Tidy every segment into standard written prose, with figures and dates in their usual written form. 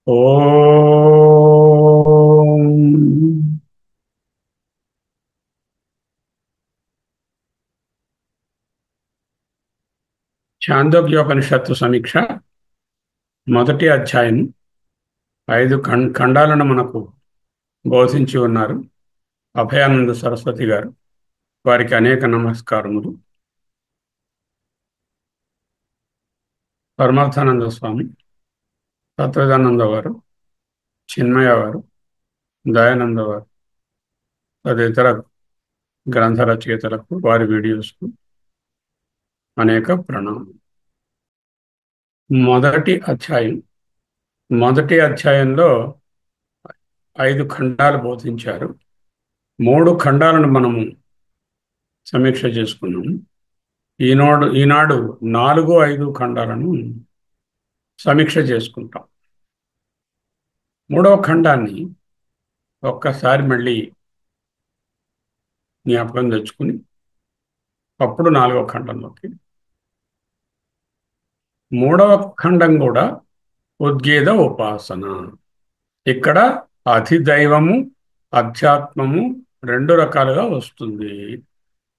ఓం ఛాందోగ్యోపనిషత్తు సమీక్ష మొదటి అధ్యాయం 5 ఖండాలను మనకు బోధించి ఉన్నారు అభయానంద సరస్వతి గారు. వారికి అనేక నమస్కారములు. పరమార్థానంద స్వామి, తత్వదానంద వారు, చిన్మయ వారు, దయానంద వారు, తదితర గ్రంథ రచయితలకు వారి వీడియోస్కు అనేక ప్రణామం. మొదటి అధ్యాయం మొదటి అధ్యాయంలో 5 ఖండాలు బోధించారు. 3 ఖండాలను మనము సమీక్ష చేసుకున్నాము. ఈనాడు 4, 5 ఖండాలను సమీక్ష చేసుకుంటాం. 3వ ఖండాన్ని ఒక్కసారి మళ్ళీ జ్ఞాపకం తెచ్చుకుని అప్పుడు 4వ ఖండంలోకి. 3వ ఖండం కూడా ఉద్గీత ఉపాసన. ఇక్కడ అధిదైవము అధ్యాత్మము 2 రకాలుగా వస్తుంది.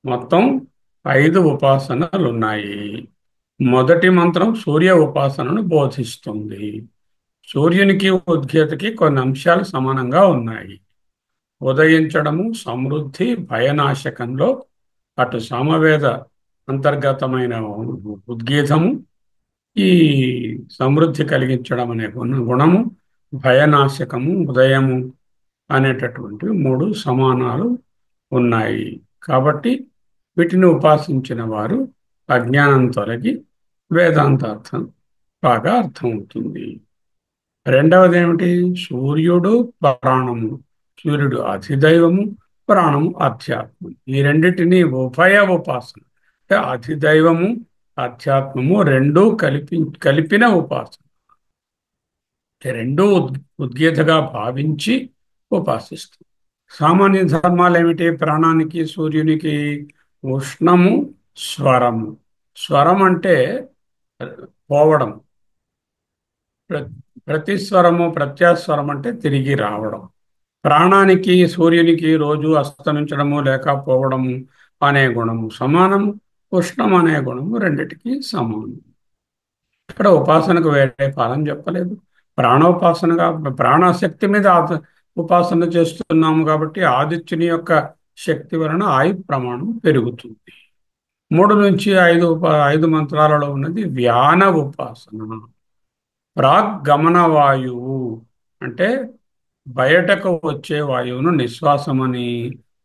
మొత్తం 5 ఉపాసనలు ఉన్నాయి. మొదటి మంత్రం సూర్య ఉపాసనను బోధిస్తుంది. సూర్యునికి ఉద్గీతకి కొన్ని అంశాలు సమానంగా ఉన్నాయి. ఉదయించడము, సమృద్ధి, భయనాశకంలో అటు సామవేద అంతర్గతమైన ఉద్గీతము, ఈ సమృద్ధి కలిగించడం అనే గుణము, భయనాశకము, ఉదయము అనేటటువంటి 3 సమానాలు ఉన్నాయి. కాబట్టి వీటిని ఉపాసించిన వారు అజ్ఞానం తొలగి వేదాంతార్థం బాగా అర్థమవుతుంది. రెండవది ఏమిటి? సూర్యుడు ప్రాణము. సూర్యుడు అధిదైవము, ప్రాణము అధ్యాత్మం. ఈ రెండిటిని ఉభయ ఉపాసన అంటే అధిదైవము అధ్యాత్మము రెండూ కలిపిన ఉపాసన. రెండూ ఉద్గీతగా భావించి ఉపాసిస్తుంది. సామాన్య ధర్మాలు ఏమిటి? ప్రాణానికి సూర్యునికి ఉష్ణము, స్వరము. స్వరం అంటే పోవడం, ప్రతిస్వరము, ప్రత్యాస్వరం అంటే తిరిగి రావడం. ప్రాణానికి సూర్యునికి రోజు అస్తమించడము లేకపోవడము అనే గుణము సమానము, ఉష్ణం అనే గుణము రెండిటికి సమానం. ఇక్కడ ఉపాసనకు వేరే ఫలం చెప్పలేదు. ప్రాణోపాసనగా ప్రాణశక్తి మీద ఉపాసన చేస్తున్నాము కాబట్టి ఆదిత్యుని యొక్క శక్తి వలన ఆయు ప్రమాణం పెరుగుతుంది. 3 నుంచి 5 మంత్రాలలో ఉన్నది వ్యాన ఉపాసన. ప్రాగ్గమన వాయువు అంటే బయటకు వచ్చే వాయువును నిశ్వాసమని,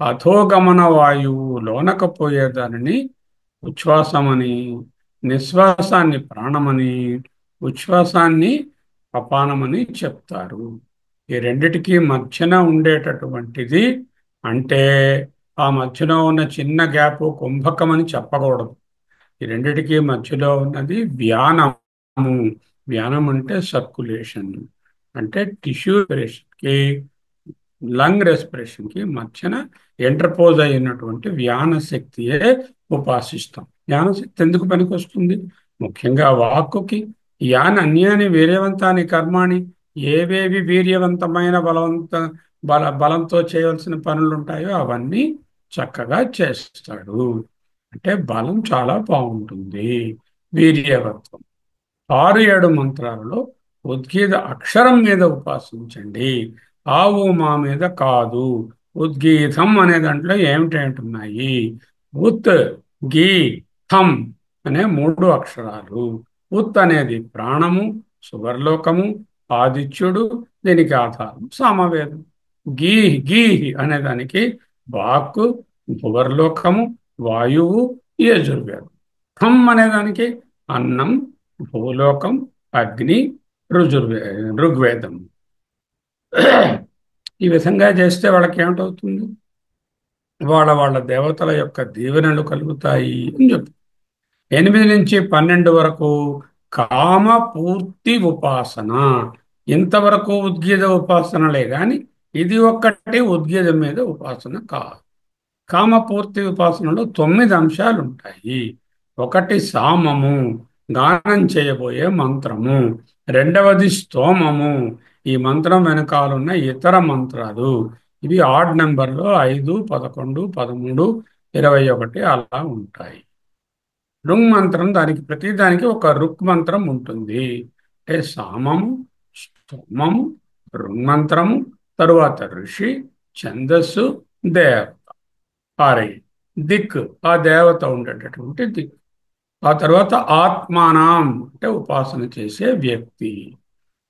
అధోగమన వాయువు లోనకు పోయేదానిని ఉచ్ఛ్వాసమని, నిశ్వాసాన్ని ప్రాణమని, ఉచ్ఛ్వాసాన్ని అపానమని చెప్తారు. ఈ రెండిటికి మధ్యన ఉండేటటువంటిది అంటే ఆ మధ్యలో ఉన్న చిన్న గ్యాప్ కుంభకమని చెప్పకూడదు. ఈ రెండిటికి మధ్యలో ఉన్నది వ్యానము. వ్యానం అంటే సర్క్యులేషన్, అంటే టిష్యూ రెస్పిరేషన్కి, లంగ్ రెస్పిరేషన్కి మధ్యన ఎంటర్పోజ్ అయినటువంటి వ్యాన శక్తియే ఉపాసిస్తాం. వ్యాన శక్తి ఎందుకు పనికి వస్తుంది? ముఖ్యంగా వాక్కుకి యాన్ అన్యాని వీర్యవంతాని కర్మాణి, ఏవేవి వీర్యవంతమైన బలంతో చేయవలసిన పనులు ఉంటాయో అవన్నీ చక్కగా చేస్తాడు. అంటే బలం చాలా బాగుంటుంది. వీర్యవత్వం. 6, 7 మంత్రాలలో ఉద్గీత అక్షరం మీద ఉపాసించండి, ఆవు మా మీద కాదు. ఉద్గీతం అనే దాంట్లో ఏమిటేంటున్నాయి? ఉత్, గీ, థం అనే 3 అక్షరాలు. ఉత్ అనేది ప్రాణము, సువర్లోకము, ఆదిత్యుడు, దీనికి ఆధారం సామవేదం. గీ గీ అనే దానికి వాక్కు, భువర్లోకము, వాయువు, యజుర్వేదం. థం అనే దానికి అన్నం, భూలోకం, అగ్ని, ఋగ్వేదం. ఈ విధంగా చేస్తే వాళ్ళకి ఏమిటవుతుంది? వాళ్ళ దేవతల యొక్క దీవెనలు కలుగుతాయి అని చెప్పి 8 నుంచి 12 వరకు కామ పూర్తి ఉపాసన. ఇంతవరకు ఉద్గీత ఉపాసనలే గాని ఇది ఒక్కటి ఉద్గీతం మీద ఉపాసన కాదు. కామపూర్తి ఉపాసనలో 9 అంశాలు ఉంటాయి. ఒకటి సామము, గానం చేయబోయే మంత్రము. రెండవది స్తోమము, ఈ మంత్రం వెనకాలన్న ఇతర మంత్రాలు. ఇవి ఆడ్ నెంబర్లో 5, 11, 13, 21 అలా ఉంటాయి. రుంగ్ మంత్రం ప్రతిదానికి ఒక రుక్ మంత్రం ఉంటుంది. అంటే సామము, స్తోమము, రుంగ్ మంత్రము, తరువాత ఋషి, ఛందస్సు, దేవత. ఆరై దిక్, ఆ దేవత ఉండేటటువంటి దిక్. ఆ తర్వాత ఆత్మానం అంటే ఉపాసన చేసే వ్యక్తి.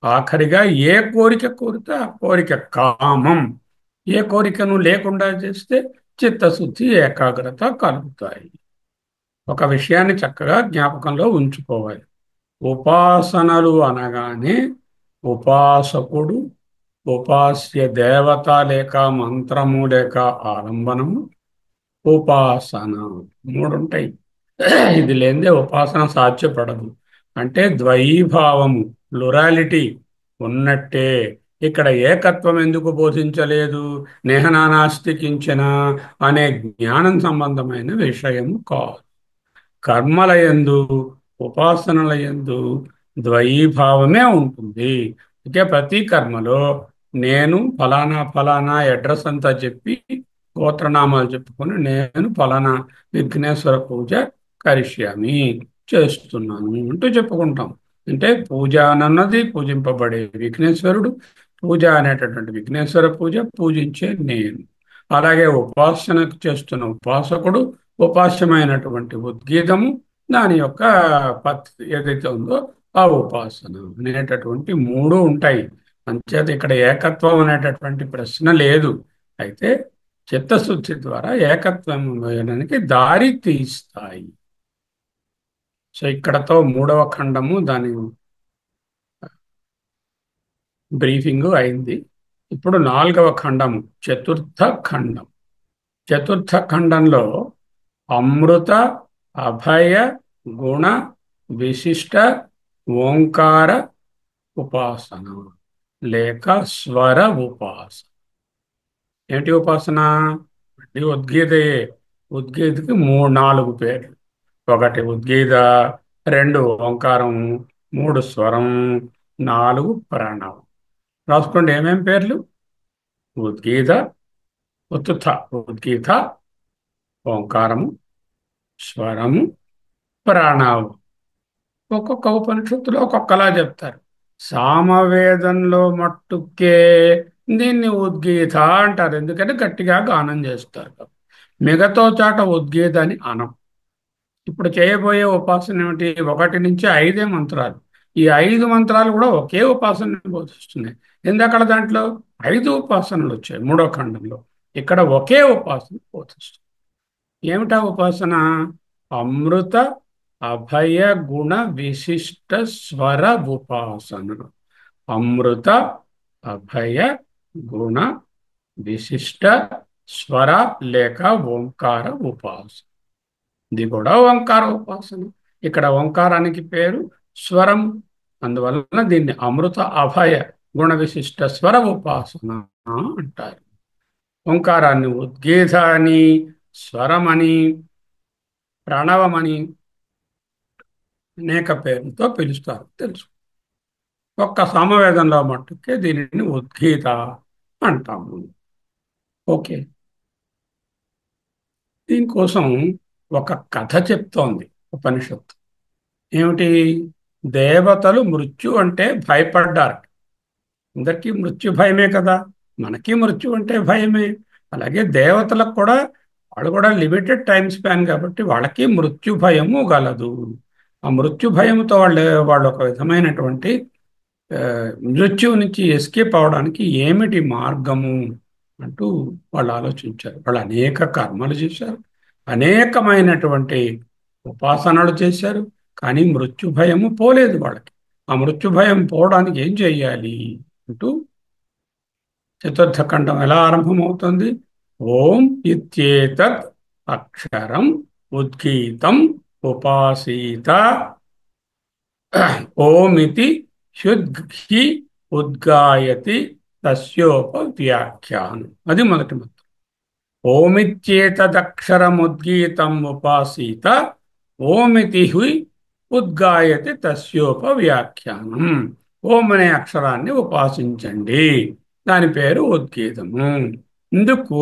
ఆఖరిగా ఏ కోరిక కోరితే ఆ కోరిక కామం. ఏ కోరికను లేకుండా చేస్తే చిత్తశుద్ధి, ఏకాగ్రత కలుగుతాయి. ఒక విషయాన్ని చక్కగా జ్ఞాపకంలో ఉంచుకోవాలి. ఉపాసనలు అనగానే ఉపాసకుడు, ఉపాస్య దేవత లేక మంత్రము లేక ఆలంబనము, ఉపాసన, మూడు ఉంటాయి. ఇది లేనిదే ఉపాసన సాధ్యపడదు. అంటే ద్వైభావము, ప్లొరాలిటీ ఉన్నట్టే. ఇక్కడ ఏకత్వం ఎందుకు బోధించలేదు? నేహనానాస్తి కించన అనే జ్ఞానం సంబంధమైన విషయము కాదు. కర్మల యందు, ఉపాసనల యందు ద్వైభావమే ఉంటుంది. ఇక ప్రతి కర్మలో నేను ఫలానా ఫలానా అడ్రస్ అంతా చెప్పి గోత్రనామాలు చెప్పుకొని నేను ఫలానా విఘ్నేశ్వర పూజ కరిష్యామి, చేస్తున్నాను అంటూ చెప్పుకుంటాం. అంటే పూజ అన్నది పూజింపబడే విఘ్నేశ్వరుడు, పూజ అనేటటువంటి విఘ్నేశ్వర పూజ పూజించే నేను. అలాగే ఉపాసనకు చేస్తున్న ఉపాసకుడు, ఉపాస్యమైనటువంటి ఉద్గీతము, దాని యొక్క పద్ధతి ఏదైతే ఉందో ఆ ఉపాసన అనేటటువంటి మూడు ఉంటాయి. అంచేత ఇక్కడ ఏకత్వం అనేటటువంటి ప్రశ్న లేదు. అయితే చిత్తశుద్ధి ద్వారా ఏకత్వం వేయడానికి దారి తీస్తాయి. సో ఇక్కడతో మూడవ ఖండము దాని బ్రీఫింగ్ అయింది. ఇప్పుడు నాలుగవ ఖండము, చతుర్థ ఖండం. చతుర్థ ఖండంలో అమృత, అభయ, గుణ, విశిష్ట, ఓంకార ఉపాసన లేక స్వర ఉపాసన. ఏంటి ఉపాసన? ఇది ఉద్గీతయే. ఉద్గీతకి నాలుగు పేర్లు. ఒకటి ఉద్గీత, రెండు ఓంకారం, మూడు స్వరం, నాలుగు ప్రణవం. రాసుకోండి ఏమేం పేర్లు: ఉద్గీత, ఉత్తుత ఉద్గీత, ఓంకారము, స్వరము, ప్రణవం. ఒక్కొక్క ఉపనిషత్తులో ఒక్కొక్కలా చెప్తారు. సామవేదంలో మట్టుకే దీన్ని ఉద్గీత అంటారు, ఎందుకంటే గట్టిగా గానం చేస్తారు. మిగతా చాట ఉద్గీత అని అనం. ఇప్పుడు చేయబోయే ఉపాసన ఏమిటి? 1 నుంచి 5 మంత్రాలు. ఈ 5 మంత్రాలు కూడా ఒకే ఉపాసనని బోధిస్తున్నాయి. ఎందుకక్కడ దాంట్లో 5 ఉపాసనలు వచ్చాయి మూడో ఖండంలో. ఇక్కడ ఒకే ఉపాసన బోధిస్తుంది. ఏమిటా ఉపాసన? అమృత, అభయ, గుణ, విశిష్ట, స్వర ఉపాసన. అమృత, అభయ, గుణ, విశిష్ట, స్వర లేక ఓంకార ఉపాసన. ఇది కూడా ఓంకార ఉపాసన. ఇక్కడ ఓంకారానికి పేరు స్వరం. అందువలన దీన్ని అమృత, అభయ, గుణ, విశిష్ట, స్వర ఉపాసన అంటారు. ఓంకారాన్ని ఉద్గీత అని, స్వరమని, ప్రణవమని అనేక పేర్లతో పిలుస్తారు, తెలుసు. ఒక్క సామవేదంలో మట్టుకే దీనిని ఉద్గీత అంటాము. ఓకే, దీనికోసం ఒక కథ చెప్తోంది ఉపనిషత్తు. ఏమిటి? దేవతలు మృత్యు అంటే భయపడ్డారు. అందరికీ మృత్యు భయమే కదా, మనకి మృత్యు అంటే భయమే. అలాగే దేవతలకు కూడా, వాళ్ళు కూడా లిమిటెడ్ టైం స్పాన్ కాబట్టి వాళ్ళకి మృత్యు భయము గలదు. ఆ మృత్యు భయంతో వాళ్ళు ఒక విధమైనటువంటి ఆ, మృత్యువు నుంచి ఎస్కేప్ అవడానికి ఏమిటి మార్గము అంటూ వాళ్ళు ఆలోచించారు. వాళ్ళు అనేక కర్మలు చేశారు, అనేకమైనటువంటి ఉపాసనలు చేశారు, కానీ మృత్యు భయము పోలేదు వాళ్ళకి. ఆ మృత్యు భయం పోవడానికి ఏం చెయ్యాలి అంటూ చతుర్థ ఖండం ఎలా ఆరంభమవుతుంది? ఓం ఇత్యేతత్ అక్షరం ఉద్గీతం ఉపాసీత. ఓమితి శుద్ధి ఉద్గాయతి తస్యోపవ్యాఖ్యానం. అది మొదటి మంత్రం. ఓమిత్యేతదక్షరముద్గీతం ఉపాసీత, ఓమితి హుయ్ ఉద్గాయతి తస్యోపవ్యాఖ్యానం. ఓం అనే అక్షరాన్ని ఉపాసించండి. దాని పేరు ఉద్గీతము. ఇందుకు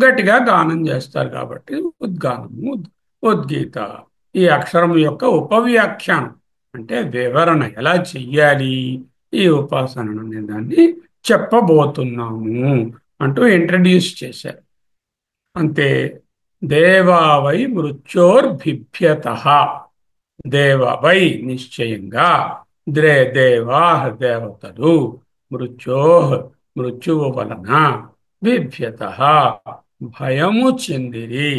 గట్టిగా గానం చేస్తారు కాబట్టి ఉద్గానము, ఉద్గీత. ఈ అక్షరం యొక్క ఉపవ్యాఖ్యానం అంటే వివరణ ఎలా చెయ్యాలి ఈ ఉపాసన అనే దాన్ని చెప్పబోతున్నాము అంటూ ఇంట్రడ్యూస్ చేశారు. అంతే. దేవావై మృత్యోర్భిభ్యత. దేవవై నిశ్చయంగా, దేవాహ దేవతలు, మృత్యోహ్ మృత్యువు వలన, బిభ్యత భయము చెందిరి.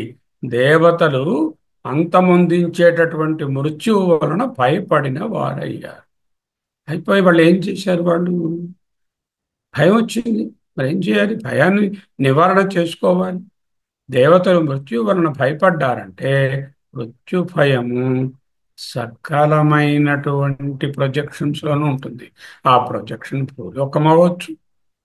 దేవతలు అంతమొందించేటటువంటి మృత్యువు వలన భయపడిన వారయ్యారు. అయిపోయి వాళ్ళు ఏం చేశారు? వాళ్ళు భయం వచ్చింది. మరి ఏం చేయాలి? భయాన్ని నివారణ చేసుకోవాలి. దేవతలు మృత్యు వలన భయపడ్డారంటే మృత్యు భయము సకలమైనటువంటి ప్రొజెక్షన్స్ లోనూ ఉంటుంది. ఆ ప్రొజెక్షన్ భూలోకం అవ్వచ్చు,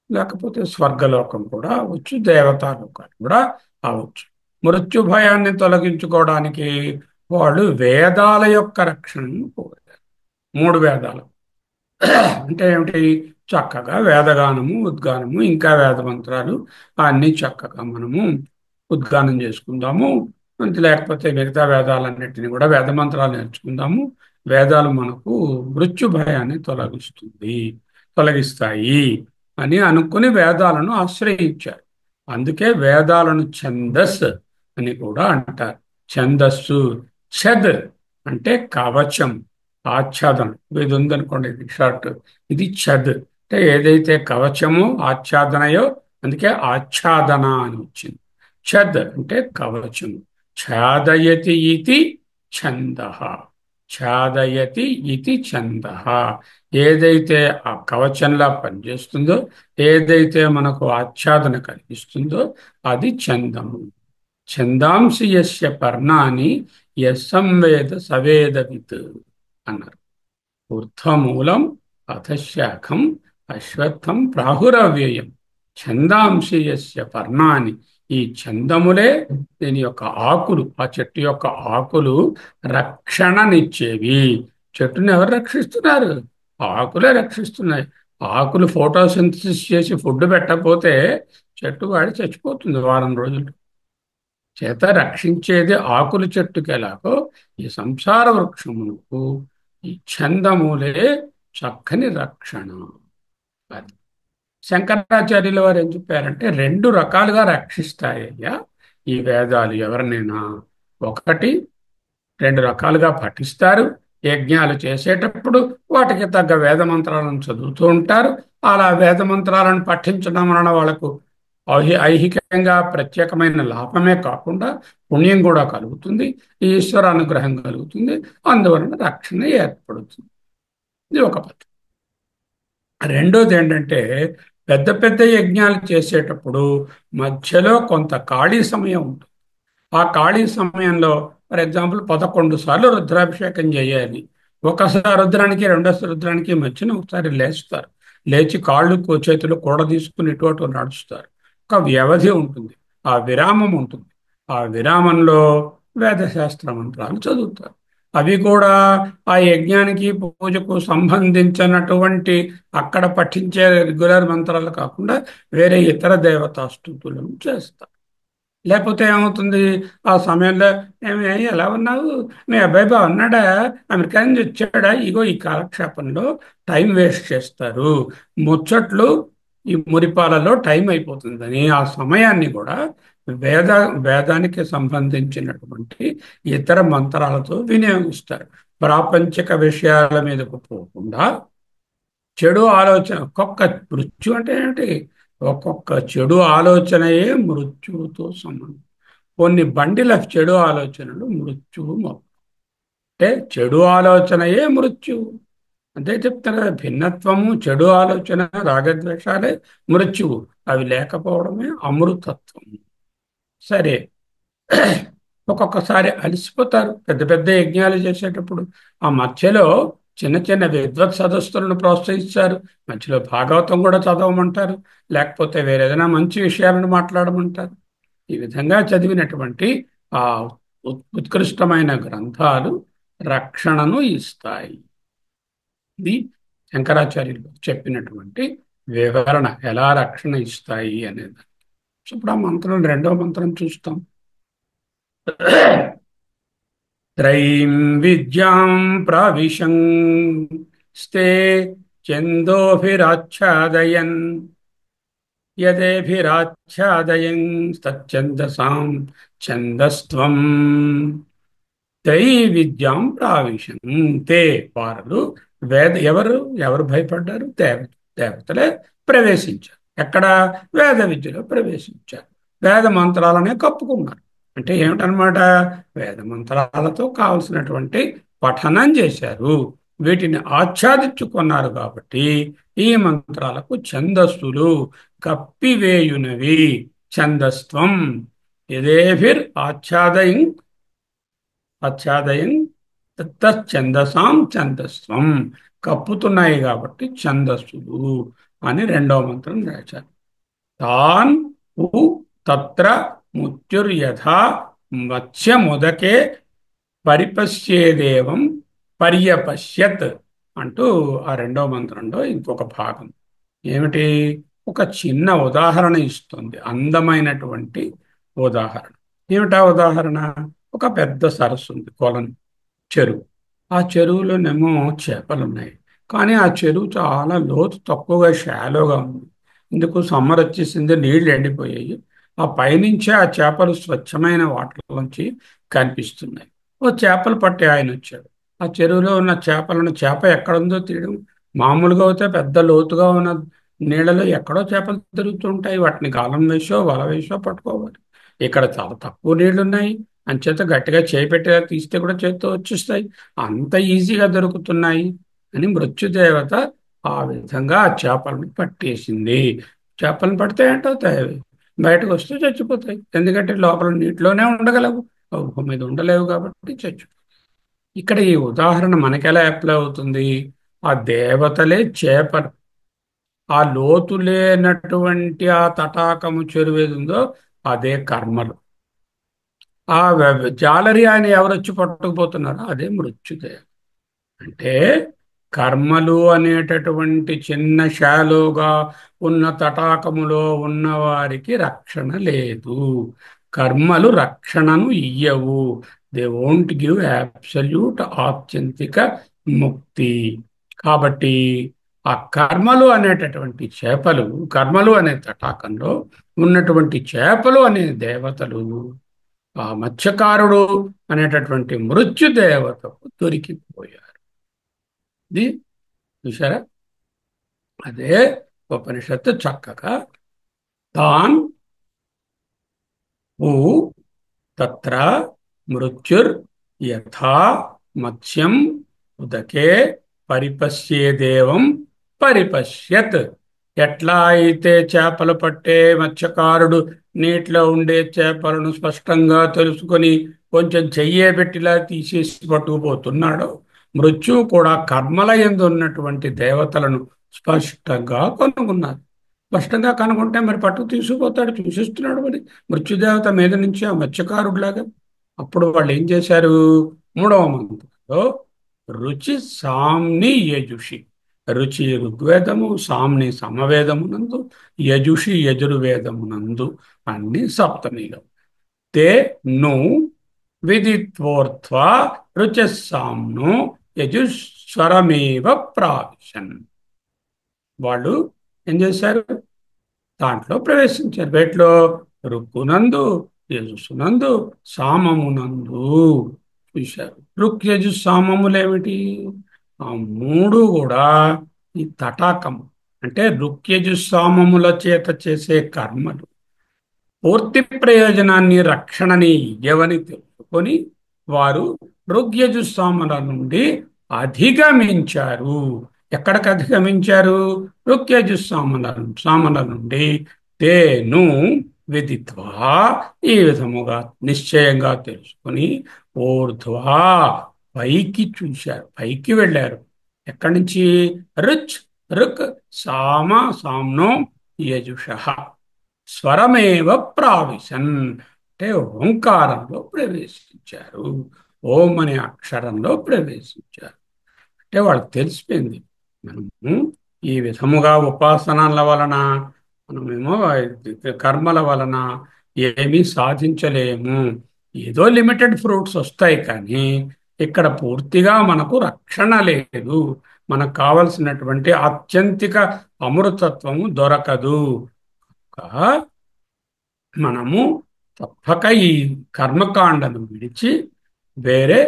లేకపోతే స్వర్గలోకం కూడా అవ్వచ్చు, దేవతాలోకాలు కూడా అవ్వచ్చు. మృత్యు భయాన్ని తొలగించుకోవడానికి వాళ్ళు వేదాల యొక్క రక్షణను కోరారు. 3 వేదాలు అంటే ఏమిటి? చక్కగా వేదగానము, ఉద్గానము, ఇంకా వేద మంత్రాలు అన్నీ చక్కగా మనము ఉద్గానం చేసుకుందాము. అంతే, లేకపోతే మిగతా వేదాలన్నింటినీ కూడా వేద మంత్రాలు నేర్చుకుందాము. వేదాలు మనకు మృత్యు భయాన్ని తొలగిస్తాయి అని అనుకుని వేదాలను ఆశ్రయించారు. అందుకే వేదాలను ఛందస్ అని కూడా అంటారు. ఛందస్సు, ఛద్ అంటే కవచం, ఆచ్ఛాదనం. ఇది ఉందనుకోండి, ఇది షర్ట్, ఇది ఛద్ అంటే ఏదైతే కవచమో ఆచ్ఛాదనయో, అందుకే ఆచ్ఛాదన అని వచ్చింది. ఛద్ అంటే కవచము. ఛాదయతి ఇతి ఛంద. ఛాదయతి ఇతి ఛంద. ఏదైతే ఆ కవచంలా పనిచేస్తుందో, ఏదైతే మనకు ఆచ్ఛాదన కలిగిస్తుందో అది ఛందము. ఛందాంసి యస్య పర్ణాని యస్సంవేద సవేదవిత్ అన్నారు. ఊర్ధ్వమూలం అధశాఖం అశ్వత్థం ప్రాహురవ్యయం. ఛందాంసి యస్య పర్ణాని. ఈ ఛందములే, దీని యొక్క ఆకులు, ఆ చెట్టు యొక్క ఆకులు రక్షణనిచ్చేవి. చెట్టుని ఎవరు రక్షిస్తున్నారు? ఆకులే రక్షిస్తున్నాయి. ఆకులు ఫోటోసింథసిస్ చేసి ఫుడ్ పెట్టకపోతే చెట్టు వాడి చచ్చిపోతుంది వారం రోజులు. చేత రక్షించేది ఆకుల చెట్టుకి ఎలాగో ఈ సంసార వృక్షమునకు ఈ ఛందములే చక్కని రక్షణ. అది శంకరాచార్యుల వారు ఏం చెప్పారంటే 2 రకాలుగా రక్షిస్తాయ్యా ఈ వేదాలు ఎవరినైనా. ఒకటి, 2 రకాలుగా పఠిస్తారు. యజ్ఞాలు చేసేటప్పుడు వాటికి తగ్గ వేద మంత్రాలను చదువుతూ ఉంటారు. అలా వేద మంత్రాలను పఠించడం వలన వాళ్ళకు ఐహికంగా ప్రత్యేకమైన లాభమే కాకుండా పుణ్యం కూడా కలుగుతుంది, ఈశ్వర అనుగ్రహం కలుగుతుంది. అందువలన రక్షణ ఏర్పడుతుంది. ఇది ఒక పద్ధతి. రెండోది ఏంటంటే, పెద్ద పెద్ద యజ్ఞాలు చేసేటప్పుడు మధ్యలో కొంత ఖాళీ సమయం ఉంటుంది. ఆ ఖాళీ సమయంలో ఫర్ ఎగ్జాంపుల్ 11 సార్లు రుద్రాభిషేకం చేయాలి. ఒకసారి రుద్రానికి, రెండోసారి రుద్రానికి మధ్యన ఒకసారి లేస్తారు. లేచి కాళ్ళు చేతులు కూడ తీసుకుని ఇటు అటు నడుస్తారు. ఒక వ్యవధి ఉంటుంది, ఆ విరామం ఉంటుంది. ఆ విరామంలో వేదశాస్త్ర మంత్రాలు చదువుతారు. అవి కూడా ఆ యజ్ఞానికి, పూజకు సంబంధించినటువంటి అక్కడ పఠించే రెగ్యులర్ మంత్రాలు కాకుండా వేరే ఇతర దేవతా స్తుతులను చేస్తారు. లేకపోతే ఏమవుతుంది, ఆ సమయంలో ఏమి ఎలా ఉన్నావు, మీ అబ్బాయి బాగున్నాడా, అమెరికా నుంచి వచ్చాడా, ఇగో ఈ కాలక్షేపంలో టైం వేస్ట్ చేస్తారు. ముచ్చట్లు ఈ మురిపాలలో టైం అయిపోతుందని ఆ సమయాన్ని కూడా వేద వేదానికి సంబంధించినటువంటి ఇతర మంత్రాలతో వినియోగిస్తారు. ప్రాపంచిక విషయాల మీదకు పోకుండా చెడు ఆలోచన, ఒక్కొక్క మృత్యు అంటే ఏమిటి, ఒక్కొక్క చెడు ఆలోచనయే మృత్యువుతో సంబంధం. కొన్ని బండిల చెడు ఆలోచనలు మృత్యువు అంటే చెడు ఆలోచనయే మృత్యువు. అంతే చెప్తారు కదా, భిన్నత్వము, చెడు ఆలోచన, రాగద్వేషాలే మృత్యువు. అవి లేకపోవడమే అమృతత్వం. సరే, ఒక్కొక్కసారి అలసిపోతారు పెద్ద పెద్ద యజ్ఞాలు చేసేటప్పుడు. ఆ మధ్యలో చిన్న చిన్న విద్వత్ సదస్సులను ప్రోత్సహిస్తారు. మధ్యలో భాగవతం కూడా చదవమంటారు, లేకపోతే వేరేదైనా మంచి విషయాలను మాట్లాడమంటారు. ఈ విధంగా చదివినటువంటి ఆ ఉత్కృష్టమైన గ్రంథాలు రక్షణను ఇస్తాయి. ఇది శంకరాచార్యులు చెప్పినటువంటి వివరణ ఎలా రక్షణ ఇస్తాయి అనేది. సో ఇప్పుడు ఆ మంత్రం రెండో మంత్రం చూస్తాం. త్రైం విద్యాం ప్రవిశం స్తే ఛందోభిరాచ్ఛాదయన్ యదేభిరాచ్ఛాదయన్ తచ్ఛందసాం ఛందస్త్వం తై విద్యాం ప్రావిశంతే. వారు ఎవరు ఎవరు భయపడ్డారు? దేవతలే ప్రవేశించారు. ఎక్కడ? వేద విద్యలో ప్రవేశించారు. వేద మంత్రాలనే కప్పుకున్నారు. అంటే ఏమిటనమాట? వేద మంత్రాలతో కావలసినటువంటి పఠనం చేశారు, వీటిని ఆచ్ఛాదించుకున్నారు. కాబట్టి ఈ మంత్రాలకు ఛందస్సులు కప్పివేయునవి. ఛందస్త్వం యదేభిర్ ఆచ్ఛాదయం ఆచ్ఛాదయం తచ్చందసాం ఛందస్వం. కప్పుతున్నాయి కాబట్టి ఛందస్సులు అని రెండవ మంత్రం రాశారు. తాన్ ఉ తత్ర మృత్యుర్యథా మత్స్యముదకే పరిపశ్యేదేవం పర్యపశ్యత్ అంటూ ఆ రెండవ మంత్రంలో ఇంకొక భాగం. ఏమిటి? ఒక చిన్న ఉదాహరణ ఇస్తుంది, అందమైనటువంటి ఉదాహరణ. ఏమిటా ఉదాహరణ? ఒక పెద్ద సరస్సు ఉంది, కొలను, చెరువు. ఆ చెరువులోనేమో చేపలు ఉన్నాయి. కానీ ఆ చెరువు చాలా లోతు తక్కువగా, షాలోగా ఉంది. ఇందుకు సమ్మర్ వచ్చేసింది, నీళ్లు ఎండిపోయాయి. ఆ పైనుంచే ఆ చేపలు స్వచ్ఛమైన వాటర్లోంచి కనిపిస్తున్నాయి. ఓ చేపలు పట్టే ఆయన వచ్చాడు. ఆ చెరువులో ఉన్న చేప ఎక్కడుందో తీయడం. మామూలుగా అయితే పెద్ద లోతుగా ఉన్న నీళ్ళలో ఎక్కడో చేపలు తిరుగుతుంటాయి. వాటిని గాలం వేసో వల వేసో పట్టుకోవాలి. ఇక్కడ చాలా తక్కువ నీళ్లు ఉన్నాయి, అంచేత గట్టిగా చేయి పెట్టేలా తీస్తే కూడా చేతితో వచ్చేస్తాయి, అంత ఈజీగా దొరుకుతున్నాయి అని మృత్యుదేవత ఆ విధంగా ఆ చేపలను పట్టేసింది. చేపలను పడితే ఏంటవుతాయి? అవి బయటకు వస్తే చచ్చిపోతాయి. ఎందుకంటే లోపల నీటిలోనే ఉండగలవు, భూమి మీద ఉండలేవు, కాబట్టి చచ్చిపోతాయి. ఇక్కడ ఈ ఉదాహరణ మనకెలా అప్లై అవుతుంది? ఆ దేవతలే చేపలు. ఆ లోతు లేనటువంటి ఆ తటాకము చెరువు ఏది ఉందో అదే కర్మలు. ఆ జాలరి ఆయన ఎవరొచ్చి పట్టుకుపోతున్నారో అదే మృత్యుదేవ. అంటే కర్మలు అనేటటువంటి చిన్న షాలోగా ఉన్న తటాకములో ఉన్న వారికి రక్షణ లేదు. కర్మలు రక్షణను ఇయ్యవు. దే వోంట్ గివ్ అబ్సల్యూట్ ఆత్యంతిక ముక్తి. కాబట్టి ఆ కర్మలు అనేటటువంటి చేపలు, కర్మలు అనే తటాకంలో ఉన్నటువంటి చేపలు అనే దేవతలు ఆ మత్స్యకారుడు అనేటటువంటి మృత్యుదేవతకు దొరికిపోయారు. ఇది చూసారా? అదే ఉపనిషత్తు చక్కగా తాన్ ఊ తత్ర మృత్యుర్ యథా మత్స్యం ఉదకే పరిపశ్యేదేవం పరిపశ్యత్. ఎట్లా అయితే చేపలు పట్టే మత్స్యకారుడు నీటిలో ఉండే చేపలను స్పష్టంగా తెలుసుకొని కొంచెం చెయ్యే పెట్టిలా తీసేసి పట్టుకుపోతున్నాడో, మృత్యువు కూడా కర్మల యందు ఉన్నటువంటి దేవతలను స్పష్టంగా కనుగొన్నారు. స్పష్టంగా కనుగొంటే మరి పట్టుకు తీసుకుపోతాడు, చూసిస్తున్నాడు మరి మృత్యుదేవత మీద నుంచి ఆ మత్స్యకారుడిలాగా. అప్పుడు వాళ్ళు ఏం చేశారు? మూడవ మంత్రంలో రుచి సామ్ని యజుషి. రుచి ఋగ్వేదము, సామ్ని సమవేదమునందు, యజుషి యజుర్వేదమునందు, అన్ని సప్తమిలో. తే ను విదిత్వోర్ధ్వ రుచసామ్ను యజుస్వరమేవ ప్రావిశన్. వాళ్ళు ఏం చేశారు? దాంట్లో ప్రవేశించారు. వేటిలో? రుక్కునందు, యజుస్సునందు, సామమునందు. చూశారు. రుక్ యజు సామములేమిటి? ఆ మూడు కూడా ఈ తటాకము అంటే రుక్యజు సామముల చేత చేసే కర్మలు పూర్తి ప్రయోజనాన్ని, రక్షణని ఇవ్వని తెలుసుకొని వారు ఋగ్యజుస్సామల నుండి అధిగమించారు. ఎక్కడికి అధిగమించారు? సామల నుండి. తేను విదిత్వా, ఈ విధముగా నిశ్చయంగా తెలుసుకుని ఊర్ధ్వా, పైకి చూశారు, పైకి వెళ్ళారు. ఎక్కడి నుంచి? రుచ్ రుక్ సామ సామ్నో యజుష స్వరమేవ ప్రావిశన్. అంటే ఓంకారంలో ప్రవేశించారు, ఓం అనే అక్షరంలో ప్రవేశించారు. అంటే వాళ్ళకి తెలిసిపోయింది మనము ఈ విధముగా ఉపాసనల వలన మనమేమో కర్మల వలన ఏమీ సాధించలేము. ఏదో లిమిటెడ్ ఫ్రూట్స్ వస్తాయి, కానీ ఇక్కడ పూర్తిగా మనకు రక్షణ లేదు. మనకు కావలసినటువంటి ఆత్యంతిక అమృతత్వము దొరకదు. కా మనము తప్పక ఈ కర్మకాండను విడిచి వేరే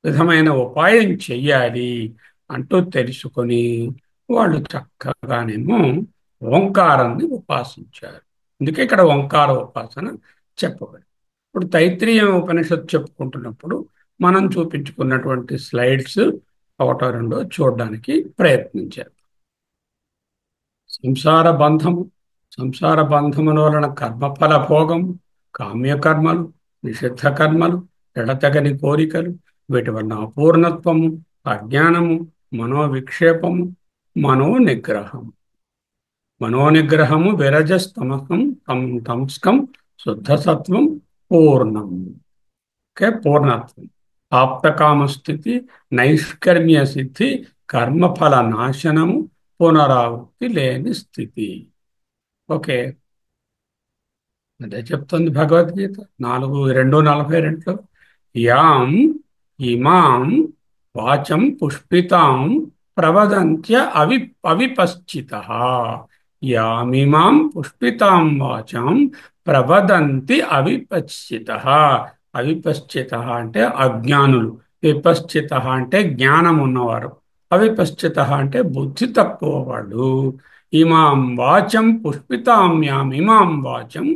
విధమైన ఉపాయం చెయ్యాలి అంటూ తెలుసుకొని వాళ్ళు చక్కగానేమో ఓంకారాన్ని ఉపాసించారు. అందుకే ఇక్కడ ఓంకార ఉపాసన చెప్పబడింది. ఇప్పుడు తైత్రీయ ఉపనిషత్తు చెప్పుకుంటున్నప్పుడు మనం చూపించుకున్నటువంటి స్లైడ్స్ ఒకటో రెండో చూడడానికి ప్రయత్నించారు. సంసార బంధము, సంసార బంధముల వలన కర్మఫల భోగము, కామ్యకర్మలు, నిషిద్ధ కర్మలు, ఎడతెగని కోరికలు, వీటి వలన అపూర్ణత్వము, అజ్ఞానము, మనోవిక్షేపము, మనోనిగ్రహము. మనోనిగ్రహము విరజస్తమకం తంస్కం శుద్ధసత్వం పూర్ణం. ఓకే, పూర్ణత్వం. ఆప్తకామస్థితి, నైష్కర్మ్య సిద్ధి, కర్మఫల నాశనము, పునరావృత్తి లేని స్థితి. ఓకే, అదే చెప్తుంది భగవద్గీత 4:2:42. యాం ఇమాం వాచం పుష్పితాం ప్రవదంత్య అవిపశ్చితః. యామిమాం పుష్పితాం వాచాం ప్రవదంతి అవిపశ్చితః. అవిపశ్చితః అంటే అజ్ఞానులు, విపశ్చితః అంటే జ్ఞానం ఉన్నవారు, అవిపశ్చితః అంటే బుద్ధి తక్కువ వాళ్ళు. ఇమాం వాచం పుష్పితాం యామిమాం వాచం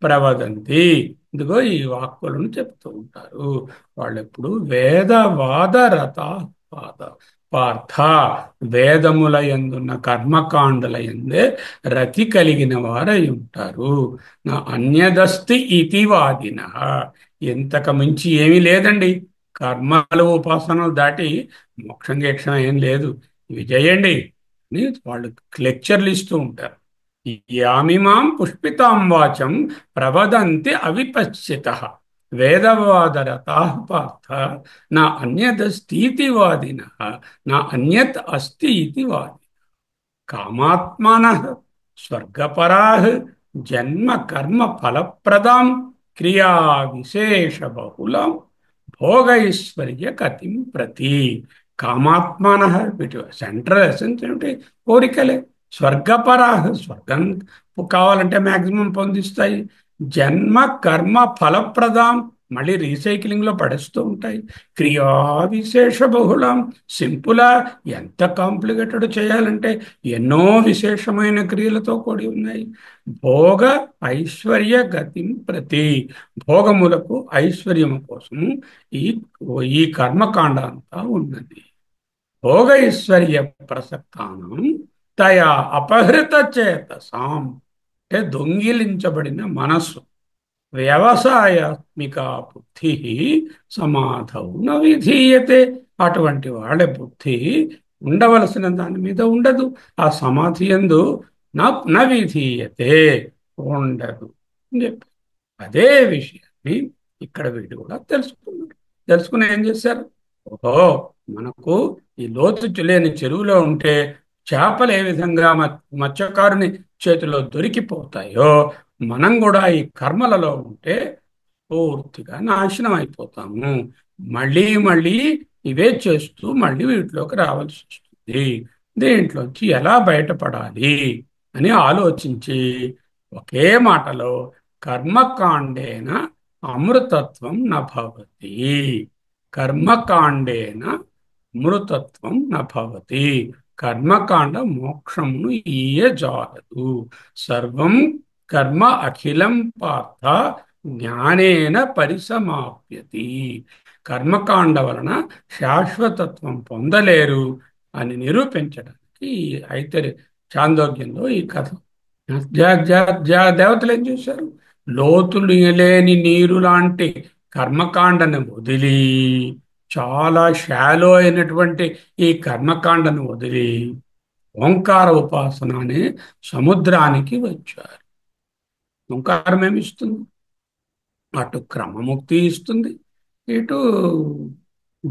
ప్రవదంతి. ఇదిగో ఈ వాక్కులను చెప్తూ ఉంటారు. వాళ్ళెప్పుడు వేదవాద రత పాద పార్థ. వేదముల యందున్న కర్మకాండల యందే రతి కలిగిన వారై ఉంటారు. నా అన్యదస్తి ఇతి వాదిన. ఇంతకు మించి ఏమీ లేదండి. కర్మలు ఉపాసనలు దాటి మోక్షం గీక్షం ఏం లేదు. ఇవి చేయండి అని వాళ్ళు లెక్చర్లు ఇస్తూ ఉంటారు. యామిమాం పుష్పితాం వాచం ప్రవదంతి అవిపశ్చితః వేదవాదరతాః పార్థ నా అన్యదస్తి వాదినః నా అన్యత్ అస్తి ఇతి వాది. కామాత్మనః స్వర్గపరాః జన్మ కర్మ ఫలప్రదాం క్రియా విశేష బహుళం భోగైశ్వర్య గతిం ప్రతి. కామాత్మనః, వీటి సెంట్రల్ ఎసెన్స్ ఏమిటి? కోరికలే. స్వర్గపరాః, స్వర్గం కావాలంటే మాక్సిమం పొందిస్తాయి. జన్మ కర్మ ఫలప్రదాం, మళ్ళీ రీసైక్లింగ్ లో పడేస్తూ ఉంటాయి. క్రియా విశేష బహుళం, సింపులా? ఎంత కాంప్లికేటెడ్ చేయాలంటే ఎన్నో విశేషమైన క్రియలతో కూడి ఉన్నాయి. భోగ ఐశ్వర్య గతిం ప్రతి, భోగములకు ఐశ్వర్యము కోసము ఈ ఈ కర్మకాండ అంతా ఉన్నది. భోగ ఐశ్వర్య ప్రసక్తానం తయా అపహృత చేతసాం అంటే దొంగిలించబడిన మనస్సు, వ్యవసాయాత్మిక బుద్ధి సమాధౌ న విధీయతే. అటువంటి వాళ్ళ బుద్ధి ఉండవలసిన దాని మీద ఉండదు. ఆ సమాధి యందు న విధీయతే, ఉండదు అని చెప్పి అదే విషయాన్ని ఇక్కడ వీడు కూడా తెలుసుకున్నాడు. తెలుసుకుని ఏం చేశారు? ఓహో, మనకు ఈ లోతు లేని చెరువులో ఉంటే చేపలు ఏ విధంగా మత్స్యకారుని చేతిలో దొరికిపోతాయో, మనం కూడా ఈ కర్మలలో ఉంటే పూర్తిగా నాశనం అయిపోతాము. మళ్ళీ మళ్ళీ ఇవే చేస్తూ మళ్ళీ వీటిలోకి రావాల్సి వస్తుంది. దీంట్లోంచి ఎలా బయటపడాలి అని ఆలోచించి ఒకే మాటలో కర్మకాండేన అమృతత్వం నభవతి, కర్మకాండేన అమృతత్వం నభవతి. కర్మకాండ మోక్షమును ఇయ్యజాలదు. సర్వం కర్మ అఖిలం పార్థ జ్ఞానేన పరిసమాప్యతి. కర్మకాండ వలన శాశ్వతత్వం పొందలేరు అని నిరూపించడానికి అయితే చాందోగ్యంలో ఈ కథ. దేవతలు ఏం చేశారు? లోతులు లేని నీరు లాంటి కర్మకాండను వదిలి, చాలా షాలో అయినటువంటి ఈ కర్మకాండను వదిలి ఓంకార ఉపాసన అనే సముద్రానికి వచ్చారు. ఓంకారం ఏమిస్తుంది? అటు క్రమముక్తి ఇస్తుంది, ఇటు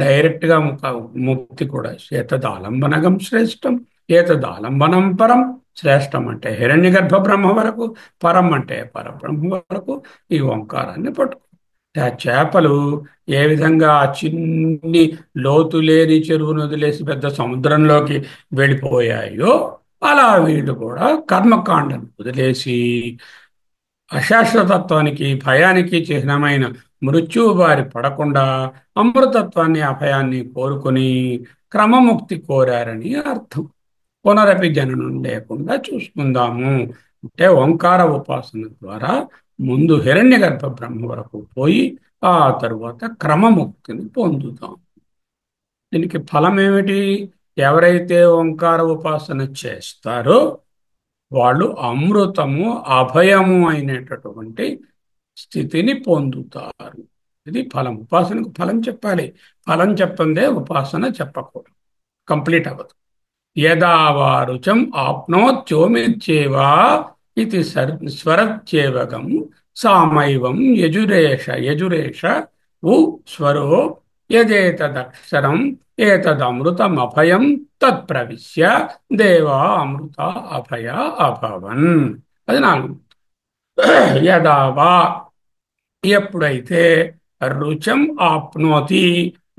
డైరెక్ట్గా ముక్తి కూడా ఏతదాలంబనగం శ్రేష్టం, ఏతదాలంబనం పరం. శ్రేష్టం అంటే హిరణ్యగర్భ బ్రహ్మ వరకు, పరం అంటే పరబ్రహ్మ వరకు ఈ ఓంకారాన్ని పట్టుకో. ఆ చేపలు ఏ విధంగా ఆ చిన్ని లోతు లేని చెరువును వదిలేసి పెద్ద సముద్రంలోకి వెళ్ళిపోయాయో, అలా వీళ్ళు కూడా కర్మకాండను వదిలేసి అశాశ్వతత్వానికి భయానికి చిహ్నమైన మృత్యువు బారి పడకుండా అమృతత్వాన్ని అభయాన్ని కోరుకొని క్రమముక్తి కోరారని అర్థం. పునరపి జననం లేకుండా చూసుకుందాము అంటే ఓంకార ఉపాసన ద్వారా ముందు హిరణ్యగర్భ బ్రహ్మ వరకు పోయి ఆ తరువాత క్రమముక్తిని పొందుతాం. దీనికి ఫలం ఏమిటి? ఎవరైతే ఓంకార ఉపాసన చేస్తారో వాళ్ళు అమృతము అభయము అయినటువంటి స్థితిని పొందుతారు. ఇది ఫలం. ఉపాసనకు ఫలం చెప్పాలి. ఫలం చెప్పందే ఉపాసన చెప్పకూడదు, కంప్లీట్ అవ్వదు. యదావారుచం ఆప్నోత్యోమిత్యేవా ఇది స్వరచ్యేవగం సామైవం యజురేష ఉ స్వరో యదేతదక్షరం ఏతదమృతమభయం తత్ప్రవిశ్య దేవా అమృత అభయ అభవన్. అది నాలుగు. యదావా ఎప్పుడైతే రుచం ఆప్నోతి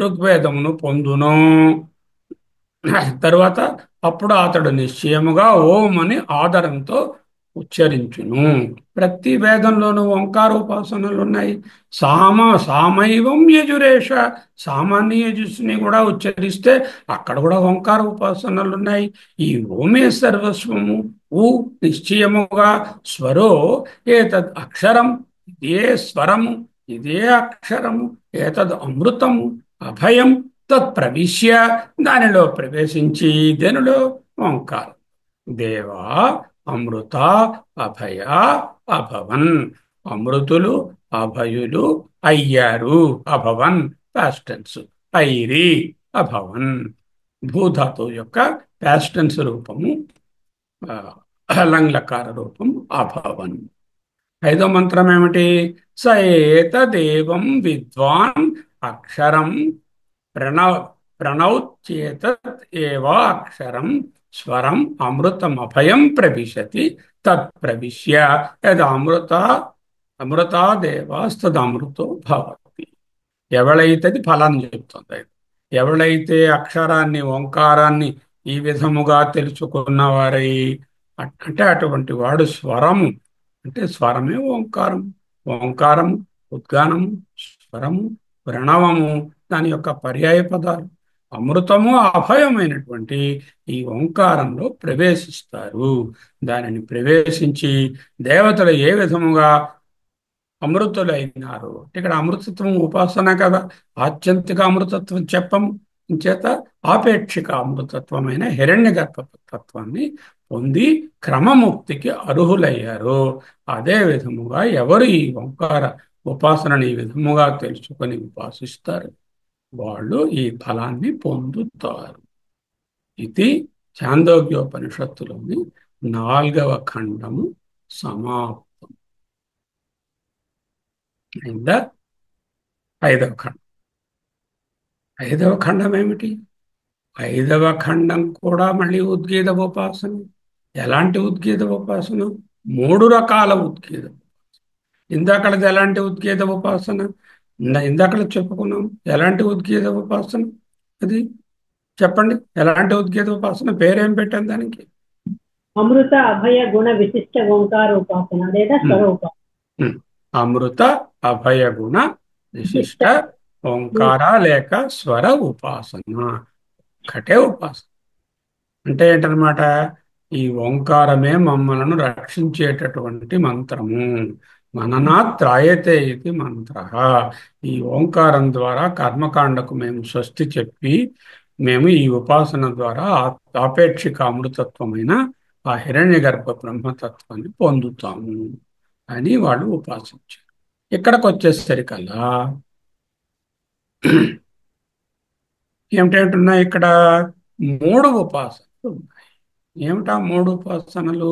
ఋగ్వేదమును పొందునో తరువాత అప్పుడు అతడు నిశ్చయముగా ఓం అని ఆదరంతో ఉచ్చరించును. ప్రతి వేదంలోనూ ఓంకారోపాసనలు ఉన్నాయి. సామైవం యజురేష, సామాన్య యజుస్సుని కూడా ఉచ్చరిస్తే అక్కడ కూడా ఓంకార ఉపాసనలు ఉన్నాయి. ఈ ఓమే సర్వస్వము, ఊ నిశ్చయముగా, స్వరో ఏతద్ అక్షరం, ఇదే స్వరము, ఇదే అక్షరము, ఏతద్ అమృతము అభయం తత్ప్రవిశ్య, దానిలో ప్రవేశించి, దేనిలో? ఓంకారం. దేవా అమృత అభయ అభవన్, అమృతులు అభయులు అయ్యారు. అభవన్ పాస్టెన్స్, ఐరి అభవన్. భూధాతు యొక్క పాస్టెన్స్ రూపము లంగ్లకార రూపం అభవన్. ఐదో మంత్రం ఏమిటి? సయేతదేవం విద్వాన్ అక్షరం ప్రణౌచ్యేతత్ ఏవా అక్షరం స్వరం అమృతమభయం ప్రవిశతి తత్ప్రవిశ్య అమృతా దేవాస్తదమృతో భవతి. ఎవడైతే ఫలాన్ని చెప్తుంది, ఎవడైతే అక్షరాన్ని ఓంకారాన్ని ఈ విధముగా తెలుసుకున్నవారై అంటే అటువంటి వాడు స్వరము అంటే స్వరమే ఓంకారం, ఓంకారము ఉద్గానము, స్వరము, ప్రణవము దాని యొక్క పర్యాయ పదాలు. అమృతము అభయమైనటువంటి ఈ ఓంకారంలో ప్రవేశిస్తారు. దానిని ప్రవేశించి దేవతలు ఏ విధముగా అమృతులైనారు. ఇక్కడ అమృతత్వం ఉపాసన కదా, ఆత్యంతిక అమృతత్వం చెప్పము. చేత ఆపేక్షిక అమృతత్వమైన హిరణ్యగర్భ తత్వాన్ని పొంది క్రమముక్తికి అర్హులయ్యారు. అదే విధముగా ఎవరు ఈ ఓంకార ఉపాసనని ఈ విధముగా తెలుసుకొని ఉపాసిస్తారు వాళ్ళు ఈ ఫలాన్ని పొందుతారు. ఇది ఛాందోగ్యోపనిషత్తులోని 4వ ఖండము సమాప్తం. అయిందా? 5వ ఖండం. 5వ ఖండం ఏమిటి? 5వ ఖండం కూడా మళ్ళీ ఉద్గీత ఉపాసన. ఎలాంటి ఉద్గీత ఉపాసన? 3 రకాల ఉద్గీత. ఇందాకలది ఎలాంటి ఉద్గీత ఉపాసన? ఇందాకడ చెప్పుకున్నాం. ఎలాంటి ఉద్గీత ఉపాసన అది చెప్పండి. ఎలాంటి ఉద్గీత ఉపాసన? పేరేం పెట్టాను దానికి? అమృత అభయ గుణ విశిష్ట ఓంకార ఉపాసన లేదా స్వర ఉపాసన. అమృత అభయ గుణ విశిష్ట ఓంకార లేక స్వర ఉపాసన. కటే ఉపాసన అంటే ఏంటనమాట? ఈ ఓంకారమే మమ్మలను రక్షించేటటువంటి మంత్రము. మననాత్ త్రాయతే ఇది మంత్ర. ఈ ఓంకారం ద్వారా కర్మకాండకు మేము స్వస్తి చెప్పి మేము ఈ ఉపాసన ద్వారా ఆపేక్షిక అమృతత్వమైన ఆ హిరణ్యగర్భ బ్రహ్మతత్వాన్ని పొందుతాము అని వాళ్ళు ఉపాసించారు. ఇక్కడికి వచ్చేసరికల్లా ఏమిటేంటున్నాయి? ఇక్కడ 3 ఉపాసనలు ఉన్నాయి. ఏమిటా 3 ఉపాసనలు?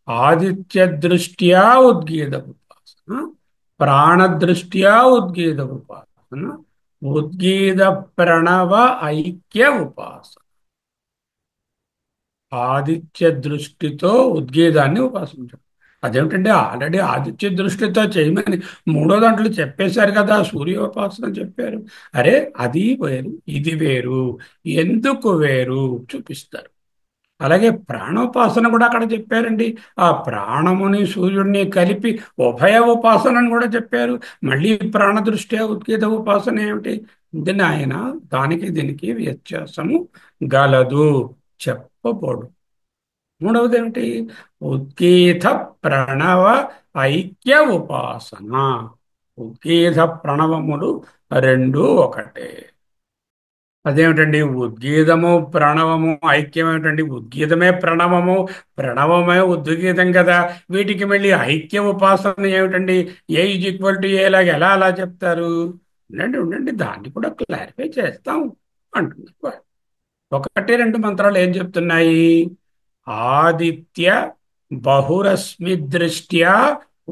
ఆదిత్య దృష్ట్యా ఉద్గీత ఉపాసన, ప్రాణదృష్ట్యా ఉద్గీత ఉపాసన, ఉద్గీత ప్రణవ ఐక్య ఉపాసన. ఆదిత్య దృష్టితో ఉద్గీతాన్ని ఉపాసించడం. అదేమిటంటే ఆల్రెడీ ఆదిత్య దృష్టితో చేయమని మూడో దాంట్లో చెప్పేశారు కదా, సూర్యోపాసన చెప్పారు. అరే అది వేరు ఇది వేరు, ఎందుకు వేరు చూపిస్తారు. అలాగే ప్రాణోపాసన కూడా అక్కడ చెప్పారండి. ఆ ప్రాణముని సూర్యుడిని కలిపి ఉభయ ఉపాసనని కూడా చెప్పారు. మళ్ళీ ప్రాణ దృష్ట్యా ఉద్గీత ఉపాసన ఏమిటి? దీన్ని ఆయన దానికి దీనికి వ్యత్యాసము గలదు చెప్పబడు. మూడవది ఏమిటి? ఉద్గీత ప్రణవ ఐక్య ఉపాసన. ఉద్గీత ప్రణవములు రెండు ఒకటే. అదేమిటండి ఉద్గీతము ప్రణవము ఐక్యం ఏమిటండి? ఉద్గీతమే ప్రణవము, ప్రణవమే ఉద్గీతం కదా. వీటికి మళ్ళీ ఐక్య ఉపాసన ఏమిటండి? ఏ ఈజ్ ఈక్వల్ టు ఏ లాగా ఎలా అలా చెప్తారు? ఉండండి ఉండండి, దాన్ని కూడా క్లారిఫై చేస్తాం అంటున్నారు. ఒకటి రెండు మంత్రాలు ఏం చెప్తున్నాయి? ఆదిత్య బహురశ్మి దృష్ట్యా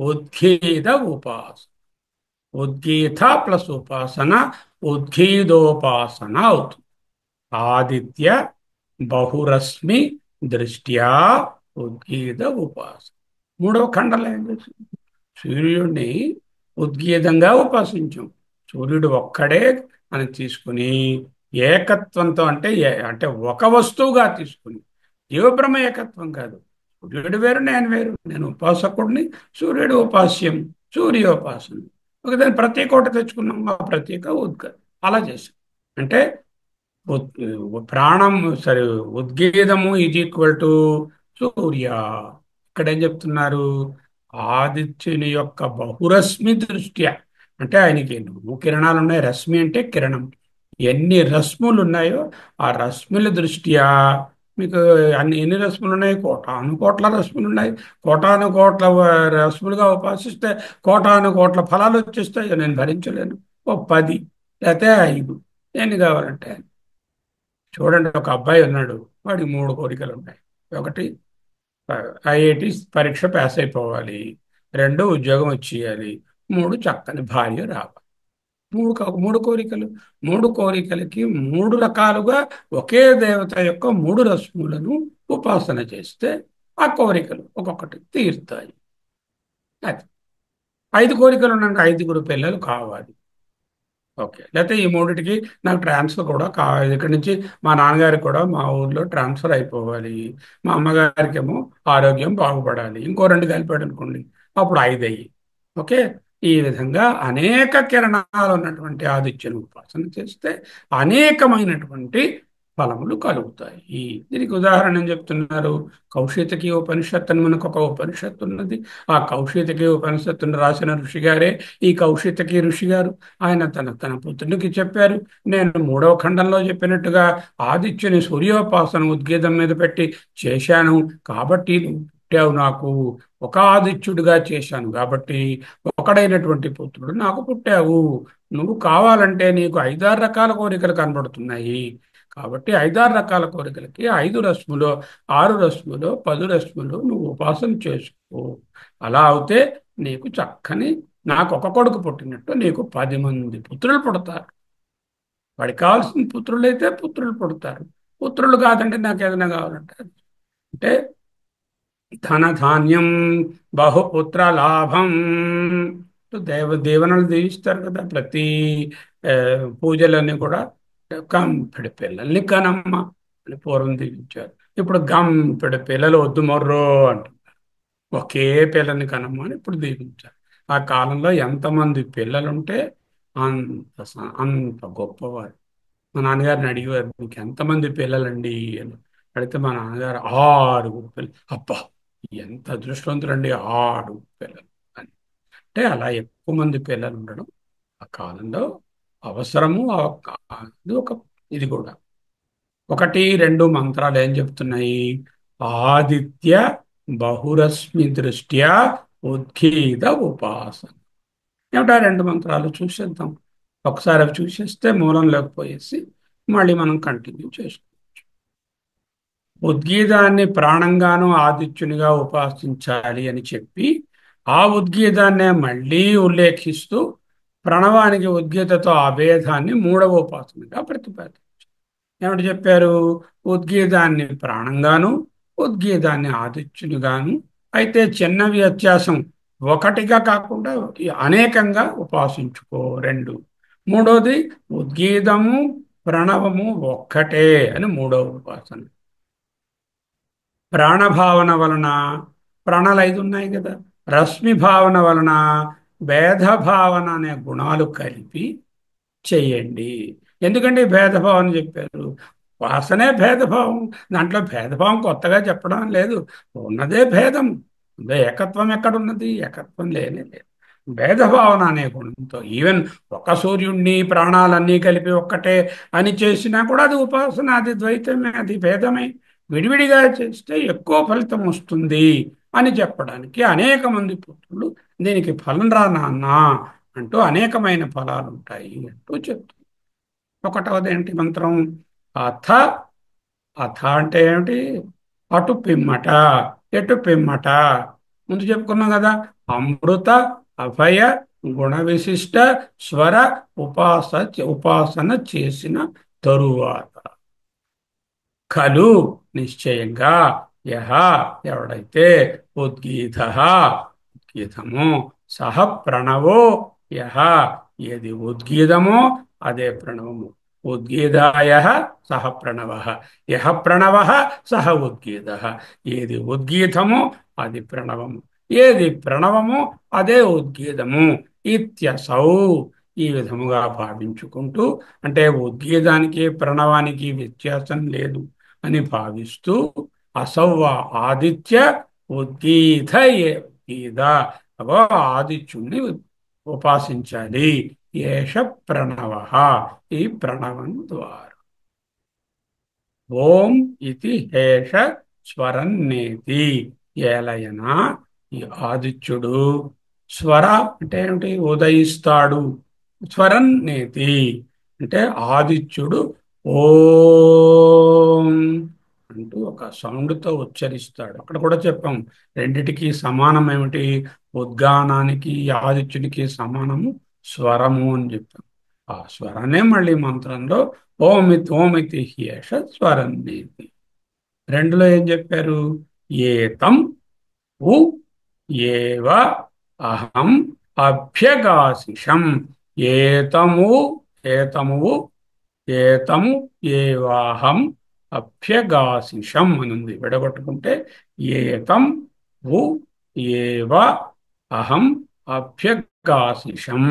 ఉద్గీత ఉపాసన. ఉద్గీత ప్లస్ ఉపాసన ఉద్గీతోపాసన అవుతుంది. ఆదిత్య బహురశ్మి దృష్ట్యా ఉద్గీత ఉపాసన. మూడవ ఖండలో ఏం చేస్తుంది? సూర్యుడిని ఉద్గీతంగా ఉపాసించాం. సూర్యుడు ఒక్కడే అని తీసుకుని ఏకత్వంతో, అంటే ఒక వస్తువుగా తీసుకుని, జీవబ్రహ్మ ఏకత్వం కాదు. సూర్యుడు వేరు నేను వేరు, నేను ఉపాసకుడిని, సూర్యుడు ఉపాస్యం, సూర్యోపాసన. ఒకదాని ప్రత్యేక ఒకటి తెచ్చుకున్నాం, ఆ ప్రత్యేక ఉద్గ అలా చేసాం. అంటే ప్రాణం సరే, ఉద్గీతము ఈజ్ ఈక్వల్ టు సూర్య. ఇక్కడ ఏం చెప్తున్నారు? ఆదిత్యుని యొక్క బహురశ్మి దృష్ట్యా, అంటే ఆయనకి ఎన్నో కిరణాలు ఉన్నాయి. రశ్మి అంటే కిరణం. ఎన్ని రశ్ములు ఉన్నాయో ఆ రశ్ముల దృష్ట్యా, మీకు ఎన్ని రశ్ములు ఉన్నాయి? కోటాను కోట్ల రశ్ములు ఉన్నాయి. కోటాను కోట్ల రశ్ములుగా ఉపాసిస్తే కోటాను కోట్ల ఫలాలు వచ్చేస్తాయి. నేను భరించలేను. ఓ 10 లేకపోతే 5 ఎన్ని కావాలంటే. చూడండి, ఒక అబ్బాయి ఉన్నాడు, వాడికి 3 కోరికలు ఉన్నాయి. ఒకటి, ఐఐటి పరీక్ష పాస్ అయిపోవాలి. 2, ఉద్యోగం వచ్చేయాలి. 3, చక్కని భార్య రావాలి. మూడు కోరికలు. 3 కోరికలకి 3 రకాలుగా ఒకే దేవత యొక్క 3 రశ్ములను ఉపాసన చేస్తే ఆ కోరికలు ఒక్కొక్కటి తీరుతాయి. అది 5 కోరికలు ఉన్నాయంటే 5గురు పిల్లలు కావాలి. ఓకే, లేకపోతే ఈ మూడిటికి నాకు ట్రాన్స్ఫర్ కూడా కావాలి. ఇక్కడి నుంచి మా నాన్నగారికి కూడా మా ఊర్లో ట్రాన్స్ఫర్ అయిపోవాలి. మా అమ్మగారికి ఏమో ఆరోగ్యం బాగుపడాలి. ఇంకో 2 కలిపాడు అనుకోండి, అప్పుడు 5 అయ్యి. ఓకే, ఈ విధంగా అనేక కిరణాలు ఉన్నటువంటి ఆదిత్యను ఉపాసన చేస్తే అనేకమైనటువంటి ఫలములు కలుగుతాయి. దీనికి ఉదాహరణ ఏం చెప్తున్నారు? కౌశితకి ఉపనిషత్తు అని మనకు ఒక ఉపనిషత్తు ఉన్నది. ఆ కౌశితకి ఉపనిషత్తును రాసిన ఋషి గారే ఈ కౌశితకి ఋషి గారు. ఆయన తన పుత్రునికి చెప్పారు. నేను 3వ ఖండంలో చెప్పినట్టుగా ఆదిత్యుని సూర్యోపాసన ఉద్గీతం మీద పెట్టి చేశాను కాబట్టి నువ్వు పుట్టావు నాకు. ఒక ఆదిత్యుడిగా చేశాను కాబట్టి ఒకడైనటువంటి పుత్రుడు నాకు పుట్టావు. నువ్వు కావాలంటే నీకు 5-6 రకాల కోరికలు కనబడుతున్నాయి. కాబట్టి 5-6 రకాల కోరికలకి 5 రశ్ములు, 6 రశ్ములు, 10 రశ్ములు నువ్వు ఉపాసన చేసుకో. అలా అవుతే నీకు చక్కని, నాకు ఒక కొడుకు పుట్టినట్టు నీకు 10 మంది పుత్రులు పుడతారు. వాడికి కావాల్సిన పుత్రులైతే పుత్రులు పుడతారు. పుత్రులు కాదంటే నాకు ఏదైనా కావాలంటే అంటే ధన ధాన్యం బహుపుత్ర లాభం. దేవనలు దీవిస్తారు కదా ప్రతి ఆ, పూజలన్నీ కూడా. గంపెడు పిల్లల్ని కనమ్మ అని పూర్వం దీవించారు. ఇప్పుడు గంపెడు పిల్లలు వద్దు మొర్రో అంటున్నారు. ఒకే పిల్లని కనమ్మ అని ఇప్పుడు దీవించారు. ఆ కాలంలో ఎంతమంది పిల్లలుంటే అంత గొప్పవారు. మా నాన్నగారిని అడిగేవారు, మీకు ఎంతమంది పిల్లలండి అని. అడిగితే మా నాన్నగారు 6 పిల్లలు. అబ్బా, ఎంత అదృష్టవంతులండి, 6 పిల్లలు అని. అంటే అలా ఎక్కువ మంది పిల్లలు ఉండడం ఆ కాలంలో అవసరము. ఇది ఇది కూడా. 1, 2 మంత్రాలు ఏం చెప్తున్నాయి? ఆదిత్య బహురశ్మి దృష్ట్యా ఉద్గీత ఉపాసన. ఏమిటా 2 మంత్రాలు చూసేద్దాం. ఒకసారి అవి చూసేస్తే మూలం లేకపోయేసి మళ్ళీ మనం కంటిన్యూ చేసుకోం. ఉద్గీతాన్ని ప్రాణంగాను ఆదిత్యునిగా ఉపాసించాలి అని చెప్పి ఆ ఉద్గీతాన్నే మళ్ళీ ఉల్లేఖిస్తూ ప్రణవానికి ఉద్గీతతో అభేదాన్ని మూడవ ఉపాసనగా ప్రతిపాదించారు. ఏమిటి చెప్పారు? ఉద్గీతాన్ని ప్రాణంగాను, ఉద్గీతాన్ని ఆదిత్యునిగాను, అయితే చిన్న వ్యత్యాసం, ఒకటిగా కాకుండా అనేకంగా ఉపాసించుకో రెండు. మూడోది ఉద్గీతము ప్రణవము ఒక్కటే అని మూడవ ఉపాసన. ప్రాణభావన వలన ప్రాణాలు ఐదు ఉన్నాయి కదా, రశ్మి భావన వలన భేద భావన అనే గుణాలు కలిపి చెయ్యండి. ఎందుకంటే ఈ భేదభావం చెప్పారు? వాసనే భేదభావం. దాంట్లో భేదభావం కొత్తగా చెప్పడం లేదు, ఉన్నదే భేదం. ఏకత్వం ఎక్కడున్నది? ఏకత్వం లేనే లేదు. భేదభావన అనే గుణంతో ఈవెన్ ఒక సూర్యుడిని ప్రాణాలన్నీ కలిపి ఒక్కటే అని చేసినా కూడా అది ఉపాసన, అది ద్వైతమే, అది భేదమే. విడివిడిగా చేస్తే ఎక్కువ ఫలితం వస్తుంది అని చెప్పడానికి అనేక మంది పుత్రులు దీనికి ఫలం రా నాన్న అంటూ అనేకమైన ఫలాలు ఉంటాయి అంటూ చెప్తుంది. ఒకటవది ఏంటి మంత్రం? అథ. అథ అంటే ఏమిటి? అటు పిమ్మట, ఎటు పిమ్మట. ముందు చెప్పుకున్నాం కదా, అమృత అభయ గుణ విశిష్ట స్వర ఉపాసన చేసిన తరువాత ఖలు నిశ్చయంగా యహ ఎవడైతే ఉద్గీత ఉద్గీతము సహ ప్రణవో యహ ఏది ఉద్గీతమో అదే ప్రణవము. ఉద్గీతాయ సహ ప్రణవ, యహ ప్రణవ సహ ఉద్గీత. ఏది ఉద్గీతమో అది ప్రణవము, ఏది ప్రణవము అదే ఉద్గీతము. ఇత్యసౌ ఈ విధముగా భావించుకుంటూ, అంటే ఉద్గీతానికి ప్రణవానికి వ్యత్యాసం లేదు అని భావిస్తూ, అసౌవ ఆదిత్య ఉద్గీత ఉద్గీత, అగో ఆదిత్యుణ్ణి ఉపాసించాలి. ఏష ప్రణవ, ఈ ప్రణవం ద్వారా. ఓం ఇది హేష స్వరన్నేతి, ఏలయన ఈ ఆదిత్యుడు స్వర అంటే ఏమిటి? ఉదయిస్తాడు. స్వరన్నేతి అంటే ఆదిత్యుడు ఓం అంటూ ఒక సౌండ్తో ఉచ్చరిస్తాడు. అక్కడ కూడా చెప్పాం, రెండిటికి సమానం ఏమిటి? ఉద్గానానికి ఆదిత్యునికి సమానము స్వరము అని చెప్పాం. ఆ స్వరనే మళ్ళీ మంత్రంలో ఓమితి హ్యేష స్వరన్నేతి. రెండులో ఏం చెప్పారు? ఏతం ఉ ఏవ అహం అభ్యగాసిషం. ఏతము ఏతము ఏతము ఏవాహం అభ్యగాసిషం అనుంది. విడగొట్టుకుంటే ఏతం ఉ ఏవ అహం అభ్యగాసిషం.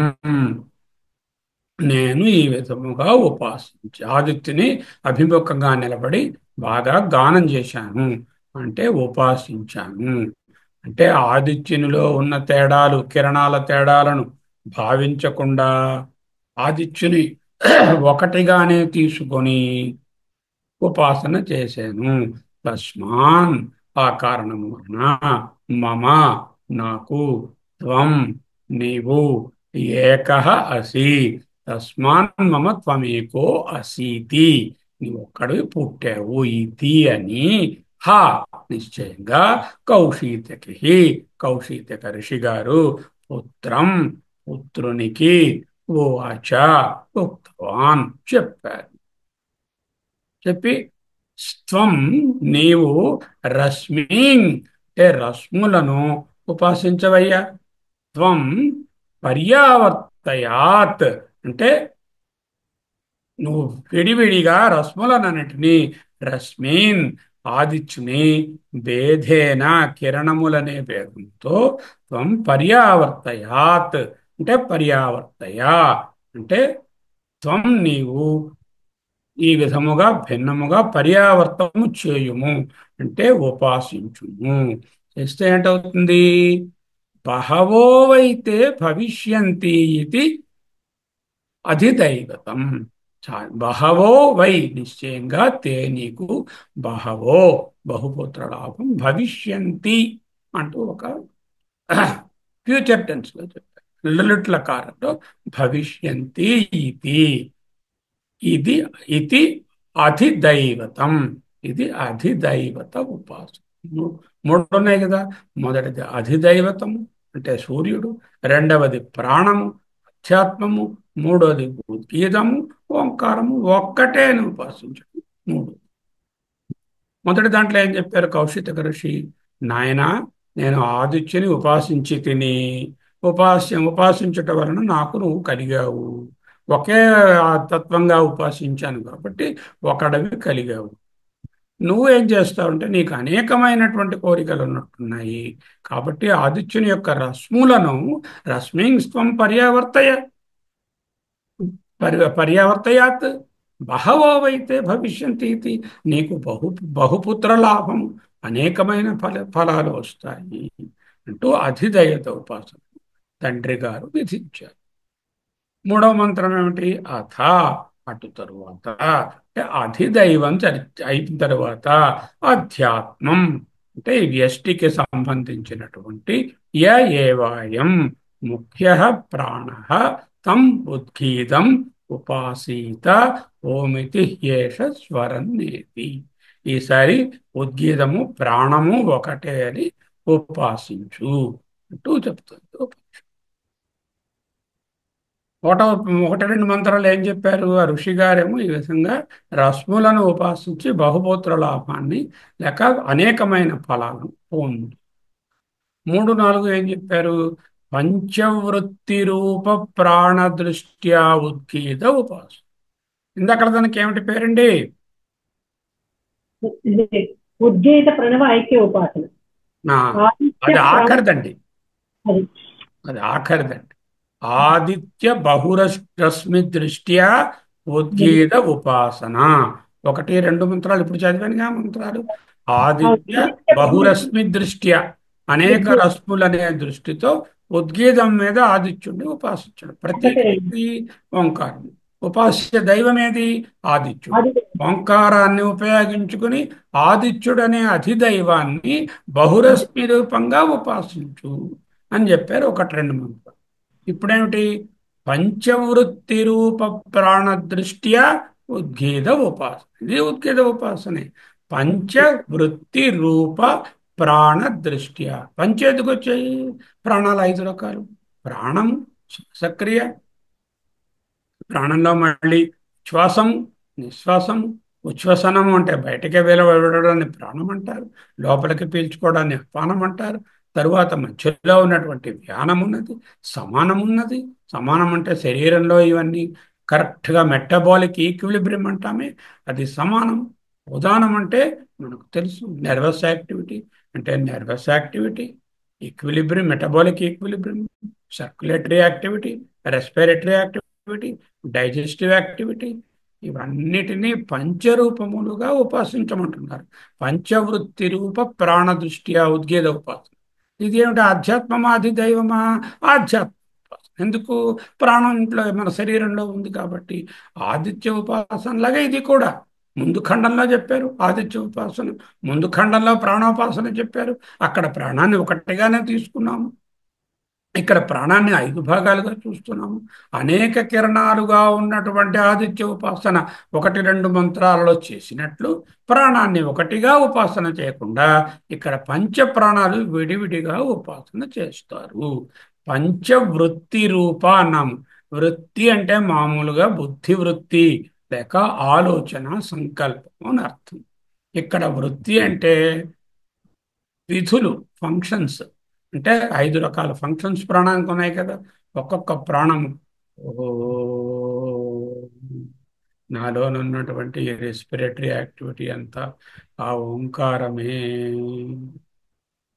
నేను ఈ విధముగా ఉపాసించి ఆదిత్యుని అభిముఖంగా నిలబడి బాగా గానం చేశాను, అంటే ఉపాసించాను. అంటే ఆదిత్యునిలో ఉన్న తేడాలు, కిరణాల తేడాలను భావించకుండా ఆదిత్యుని ఒకటిగానే తీసుకొని ఉపాసన చేశాను. తస్మాన్ ఆ కారణము వలన మమ నాకు, త్వం నీవు, ఏకః అసి. తస్మాన్ మమ త్వమేకో అసీతి, నీవు ఒక్కడివి పుట్టావు ఇది అని హా నిశ్చయంగా కౌశీతకి, కౌశీతక ఋషి గారు పుత్రం పుత్రునికి ఉవాచ ఉక్తవాన్ చెప్పారు. చెప్పి స్త్వం నీవు రశ్మీన్ అంటే రశ్ములను ఉపాసించవయ్యా. త్వం పర్యావర్తయాత్ అంటే నువ్వు విడివిడిగా రశ్ములనన్నిటినీ రశ్మీన్ ఆదిత్యుని భేదేన కిరణములనే భేదంతో త్వం పర్యావర్తయాత్ అంటే పర్యావర్తయ అంటే త్వం నీవు ఈ విధముగా భిన్నముగా పర్యావర్తము చేయుము అంటే ఉపాసించుము. చేస్తే ఏంటవుతుంది? బహవోవైతే భవిష్యంతి ఇది అధిదైవతం. బహవో వై నిశ్చయంగా తే నీకు బహవో బహుపుత్ర లాభం భవిష్యంతి అంటూ ఒక ఫ్యూచర్ టెన్స్ లో చెప్పారు. లిట్ల కారంలో భవిష్యంతి ఇది ఇది ఇది అధిదైవతం. ఇది అధిదైవత ఉపాసన. మూడు ఉన్నాయి కదా. మొదటిది అధిదైవతము అంటే సూర్యుడు, రెండవది ప్రాణము, అధ్యాత్మము, మూడోది ఉద్గీతము, ఓంకారము ఒక్కటే అని ఉపాసించడం. మూడు. మొదటి దాంట్లో ఏం చెప్పారు కౌశిక ఋషి? నాయనా, నేను ఆదిత్యుని ఉపాసించి తిని ఉపాసించుట వలన నాకు నువ్వు కలిగావు. ఒకే తత్వంగా ఉపాసించాను కాబట్టి ఒకడవి కలిగావు. నువ్వేం చేస్తావంటే నీకు అనేకమైనటువంటి కోరికలు ఉన్నట్టున్నాయి కాబట్టి ఆదిత్యుని యొక్క రశ్ములను రశ్మిస్త్వం పర్యావర్తయ పర్యావర్తయాత్ బహవో వైతే భవిష్యంతి ఇది. నీకు బహుపుత్ర లాభం, అనేకమైన ఫలాలు వస్తాయి అంటూ అధిదయత ఉపాసన తండ్రి గారు విధించారు. మూడవ మంత్రం ఏమిటి? అథ, అటు తరువాత అంటే అధిదైవం అయిన తరువాత అధ్యాత్మం అంటే వ్యష్టికి సంబంధించినటువంటి ఏవాయం ముఖ్య ప్రాణ తం ఉద్గీతం ఉపాసీత ఓమితి ఏష స్వరన్నేతి. ఈసారి ఉద్గీతము ప్రాణము ఒకటే అని ఉపాసించు అంటూ చెప్తుంది. ఒకటి రెండు మంత్రాలు ఏం చెప్పారు? ఆ ఋషి గారేమో ఈ విధంగా రశ్ములను ఉపాసించి బహుపుత్ర లాభాన్ని లేక అనేకమైన ఫలాలను పొందు. మూడు నాలుగు ఏం చెప్పారు? పంచవృత్తి రూప ప్రాణ దృష్ట్యా ఉద్గీత ఉపాసన. ఇందక్కడ దానికి ఏమిటి పేరండి? ఉద్గీత ప్రణవ ఐక్య ఉపాసన. అది ఆఖరిదండి. అది ఆఖరిదండి. ఆదిత్య బహురశ్మి దృష్ట్యా ఉద్గీత ఉపాసన. ఒకటి రెండు మంత్రాలు ఇప్పుడు చదివానుగా మంత్రాలు. ఆదిత్య బహురశ్మి దృష్ట్యా, అనేక రశ్ములనే దృష్టితో ఉద్గీతం మీద ఆదిత్యుడిని ఉపాసించడం. ప్రత్యేకించి ఓంకారం. ఉపాస్య దైవం ఏది? ఆదిత్యుడు. ఓంకారాన్ని ఉపయోగించుకుని ఆదిత్యుడనే అధిదైవాన్ని బహురశ్మి రూపంగా ఉపాసించు అని చెప్పారు ఒకటి రెండు మంత్రాలు. ఇప్పుడేమిటి? పంచవృత్తి రూప ప్రాణ దృష్ట్యా ఉద్గీత ఉపాసన. ఇది ఉద్గీత ఉపాసనే. పంచవృత్తి రూప ప్రాణ దృష్ట్యా. పంచ ఎందుకు వచ్చాయి? ప్రాణాలు 5 రకాలు. ప్రాణము, శ్వాసక్రియ, ప్రాణంలో మళ్ళీ శ్వాసము, నిశ్వాసము, ఉచ్ఛ్వసనము అంటే బయటకే వెలువడడాన్ని ప్రాణం అంటారు, లోపలికి పీల్చుకోవడాన్ని అపానం అంటారు. తరువాత మధ్యలో ఉన్నటువంటి వ్యానం ఉన్నది, సమానం ఉన్నది. సమానం అంటే శరీరంలో ఇవన్నీ కరెక్ట్గా మెటబాలిక్ ఈక్విలిబ్రియం అంటామే, అది సమానం. ఉదానం అంటే మనకు తెలుసు, నెర్వస్ యాక్టివిటీ అంటే nervous activity, equilibrium, metabolic equilibrium, circulatory activity, respiratory activity, digestive activity, ఇవన్నిటినీ పంచరూపములుగా ఉపాసించమంటున్నారు. పంచవృత్తి రూప ప్రాణ దృష్ట్యా ఉద్గీత ఉపాసన. ఇదేమిటి? ఆధ్యాత్మమా అధిదైవమా? ఆధ్యాత్మ ఉపాసన. ఎందుకు? ప్రాణం ఇంట్లో మన శరీరంలో ఉంది కాబట్టి. ఆదిత్య ఉపాసనలాగా ఇది కూడా. ముందు ఖండంలో చెప్పారు ఆదిత్య ఉపాసన, ముందు ఖండంలో ప్రాణోపాసన చెప్పారు. అక్కడ ప్రాణాన్ని ఒకటిగానే తీసుకున్నాము, ఇక్కడ ప్రాణాన్ని 5 భాగాలుగా చూస్తున్నాము. అనేక కిరణాలుగా ఉన్నటువంటి ఆదిత్య ఉపాసన 1 2 మంత్రాలలో చేసినట్లు ప్రాణాన్ని ఒకటిగా ఉపాసన చేయకుండా ఇక్కడ పంచ ప్రాణాలు విడివిడిగా ఉపాసన చేస్తారు. పంచవృత్తి రూప అన్నాము. వృత్తి అంటే మామూలుగా బుద్ధి వృత్తి లేక ఆలోచన సంకల్పం అని అర్థం. ఇక్కడ వృత్తి అంటే విధులు, ఫంక్షన్స్. అంటే 5 రకాల ఫంక్షన్స్ ప్రాణానికి ఉన్నాయి కదా. ఒక్కొక్క ప్రాణము నాలోనున్నటువంటి రెస్పిరేటరీ యాక్టివిటీ అంతా ఆ ఓంకారమే.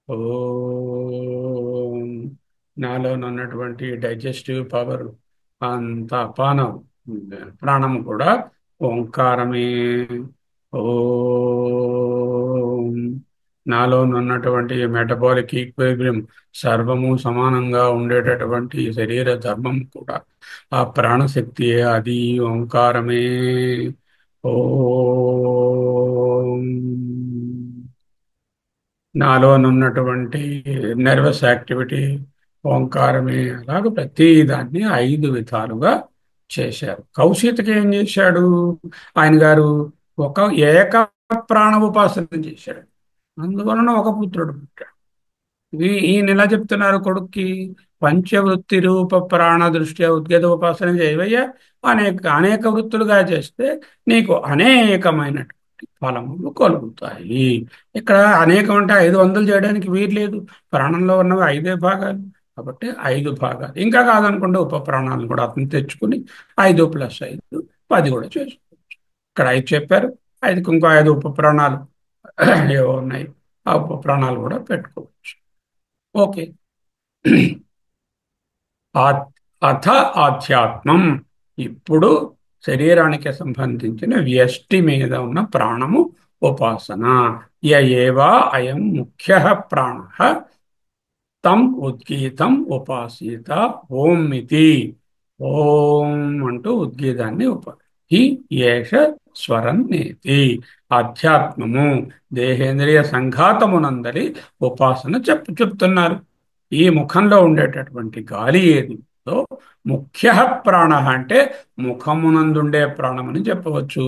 ఓం. నాలోనున్నటువంటి డైజెస్టివ్ పవర్ అంత అపానం ప్రాణం కూడా ఓంకారమే. ఓం. నాలోనున్నటువంటి మెటబాలిక్ ఈక్విలిబ్రియం, సర్వము సమానంగా ఉండేటటువంటి శరీర ధర్మం కూడా ఆ ప్రాణశక్తియే, అది ఓంకారమే. ఓం. నాలోనున్నటువంటి నర్వస్ యాక్టివిటీ ఓంకారమే. అలాగే ప్రతి దాన్ని 5 విధాలుగా చేశారు. కౌశితకి ఏం చేశాడు ఆయన గారు? ఒక ఏక ప్రాణ ఉపాసన చేశాడు. అందువలన ఒక పుత్రుడు పుట్టాడు. ఈయన ఎలా చెప్తున్నారు కొడుక్కి? పంచవృత్తి రూప ప్రాణ దృష్ట్యా ఉద్గత ఉపాసన చేయవయ్యా, అనేక అనేక వృత్తులుగా చేస్తే నీకు అనేకమైనటువంటి ఫలములు కలుగుతాయి. ఇక్కడ అనేకం అంటే 500 చేయడానికి వీలు లేదు. ప్రాణంలో ఉన్నవి 5 భాగాలు కాబట్టి 5 భాగాలు. ఇంకా కాదనుకుంటే ఉప ప్రాణాలను కూడా అతను తెచ్చుకుని 5+5 10 కూడా చేసుకోవచ్చు. ఇక్కడ 5 చెప్పారు, 5కి ఇంకో 5 ఉప ప్రాణాలు ఏవో ఉన్నాయి, ఆ ఉప ప్రాణాలు కూడా పెట్టుకోవచ్చు. ఓకే. అథ ఆధ్యాత్మం. ఇప్పుడు శరీరానికి సంబంధించిన వ్యష్టి మీద ఉన్న ప్రాణము ఉపాసన. ఏవా అయం ముఖ్య ప్రాణ తం ఉద్గీతం ఉపాసీత ఓం ఇతి. ఓం అంటూ ఉద్గీతాన్ని హి ఏష స్వరం నేతి. ఆధ్యాత్మము దేహేంద్రియ సంఘాతమునందరి ఉపాసన చెప్తున్నారు. ఈ ముఖంలో ఉండేటటువంటి గాలి ఏదితో ముఖ్య ప్రాణ అంటే ముఖమునందుండే ప్రాణమని చెప్పవచ్చు,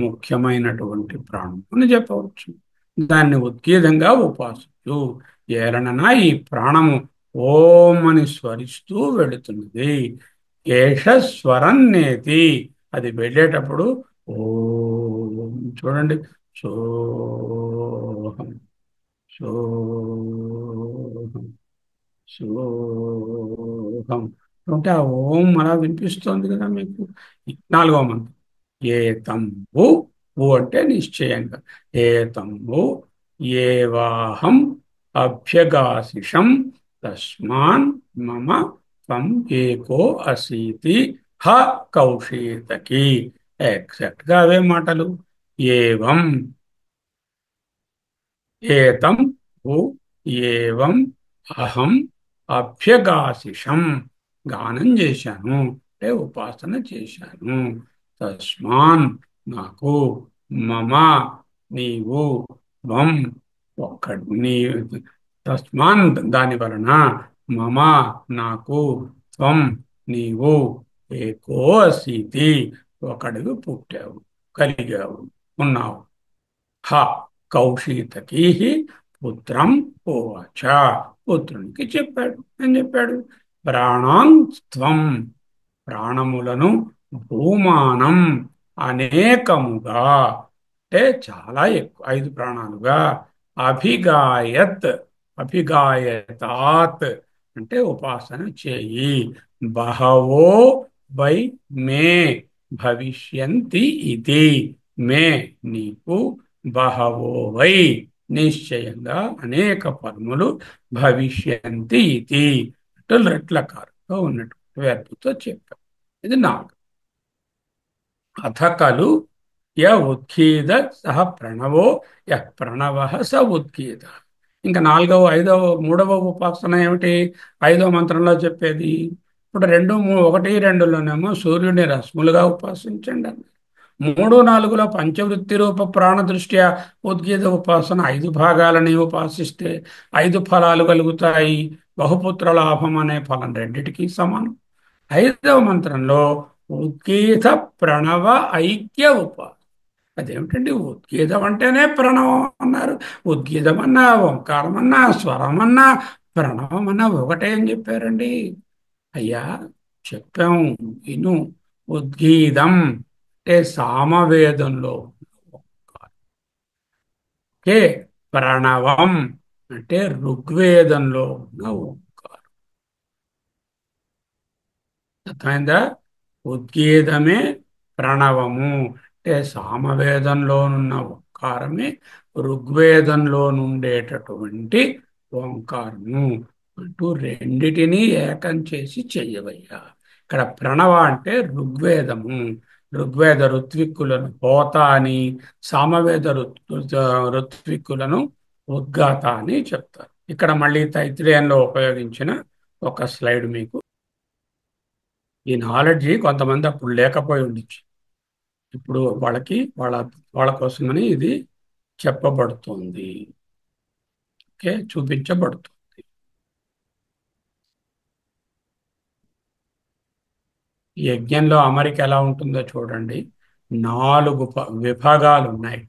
ముఖ్యమైనటువంటి ప్రాణం అని చెప్పవచ్చు. దాన్ని ఉద్గీతంగా ఉపాసించు. ఏలనన ఈ ప్రాణము ఓం అని స్వరిస్తూ వెళుతున్నది. ఏష స్వరం నేతి. అది వెళ్ళేటప్పుడు ఓం చూడండి, సోహం సోహం సోహం అంటే ఆ ఓం అలా వినిపిస్తోంది కదా మీకు. 4వ మంత్రం ఏతంబు. ఊ అంటే నిశ్చయంగా. ఏతంబు ఏవాహం అభ్యగాసిషం తస్మాన్ మమ త్వం ఏకో అసీతి హ కౌశీతకి. ఎగ్జాక్ట్ గా అవే మాటలు. ఏవం ఏతం హు ఏవం అహం అభ్యగాసిషం. గానం చేశాను అంటే ఉపాసన చేశాను. తస్మాన్ నాకు, మమ నీవు, త్వం ఒక్క నీ తస్మాన్ దాని వలన, మమ నాకు, త్వం నీవు, ఏకో అసీతి ఒకడివి పుట్టావు, కలిగావు, ఉన్నావు. హ కౌశీతకీ పుత్రం ఉవాచ. పుత్రునికి చెప్పాడు. ఏం చెప్పాడు? ప్రాణాన్ త్వం ప్రాణములను భూమానం అనేకముగా అంటే చాలా ఎక్కువ 5 ప్రాణాలుగా అభిగాయత్ అభిగాయతాత్ అంటే ఉపాసన చేయి. బహవో వై మే భవిష్యంతి ఇది. మే నీకు, బహవో వై నిశ్చయంగా అనేక పదములు, భవిష్యంతి ఇది రెట్లకారుతో ఉన్నటువంటి వేర్పుతో చెప్పారు. ఇది 4. అథ ఖలు య ఉద్గీత సహ ప్రణవో య ప్రణవ స ఉద్గీత. ఇంకా 3వ ఉపాసన ఏమిటి? 5వ మంత్రంలో చెప్పేది. ఇప్పుడు 1, 2లోనేమో సూర్యుడిని రశ్ములుగా ఉపాసించండి అన్నారు. 3, 4లో పంచవృత్తి రూప ప్రాణ దృష్ట్యా ఉద్గీత ఉపాసన 5 భాగాలని ఉపాసిస్తే 5 ఫలాలు కలుగుతాయి. బహుపుత్ర లాభం అనే ఫలం రెండిటికి సమానం. 5వ మంత్రంలో ఉద్గీత ప్రణవ ఐక్య ఉపాసన. అదేమిటండి? ఉద్గీతం అంటేనే ప్రణవం అన్నారు. ఉద్గీతం అన్నా, ఓంకారం అన్నా, స్వరం అన్నా, ప్రణవం అన్నా ఒకటే అని చెప్పారండి. అయ్యా చెప్పాం విను. ఉద్గీతం అంటే సామవేదంలో ఓంకారం. ఓకే. ప్రణవం అంటే ఋగ్వేదంలో ఉన్న ఓంకారం. అర్థమైందా? ఉద్గీతమే ప్రణవము అంటే సామవేదంలోనున్న ఓంకారమే ఋగ్వేదంలో నుండేటటువంటి ఓంకారము అంటూ రెండిటినీ ఏకం చేసి చెయ్యవయ్యా. ఇక్కడ ప్రణవ అంటే ఋగ్వేదము. ఋగ్వేద ఋత్విక్కులను హోత అని, సామవేద ఋత్విక్కులను ఉద్గాత అని చెప్తారు. ఇక్కడ మళ్ళీ తైత్రేయంలో ఉపయోగించిన ఒక స్లైడ్ మీకు. ఈ నాలెడ్జి కొంతమంది అప్పుడు లేకపోయి ఉండొచ్చు. ఇప్పుడు వాళ్ళ కోసమని ఇది చెప్పబడుతుంది. ఓకే, చూపించబడుతుంది. ఈ యజ్ఞంలో అమరిక ఎలా ఉంటుందో చూడండి. 4 విభాగాలు ఉన్నాయి.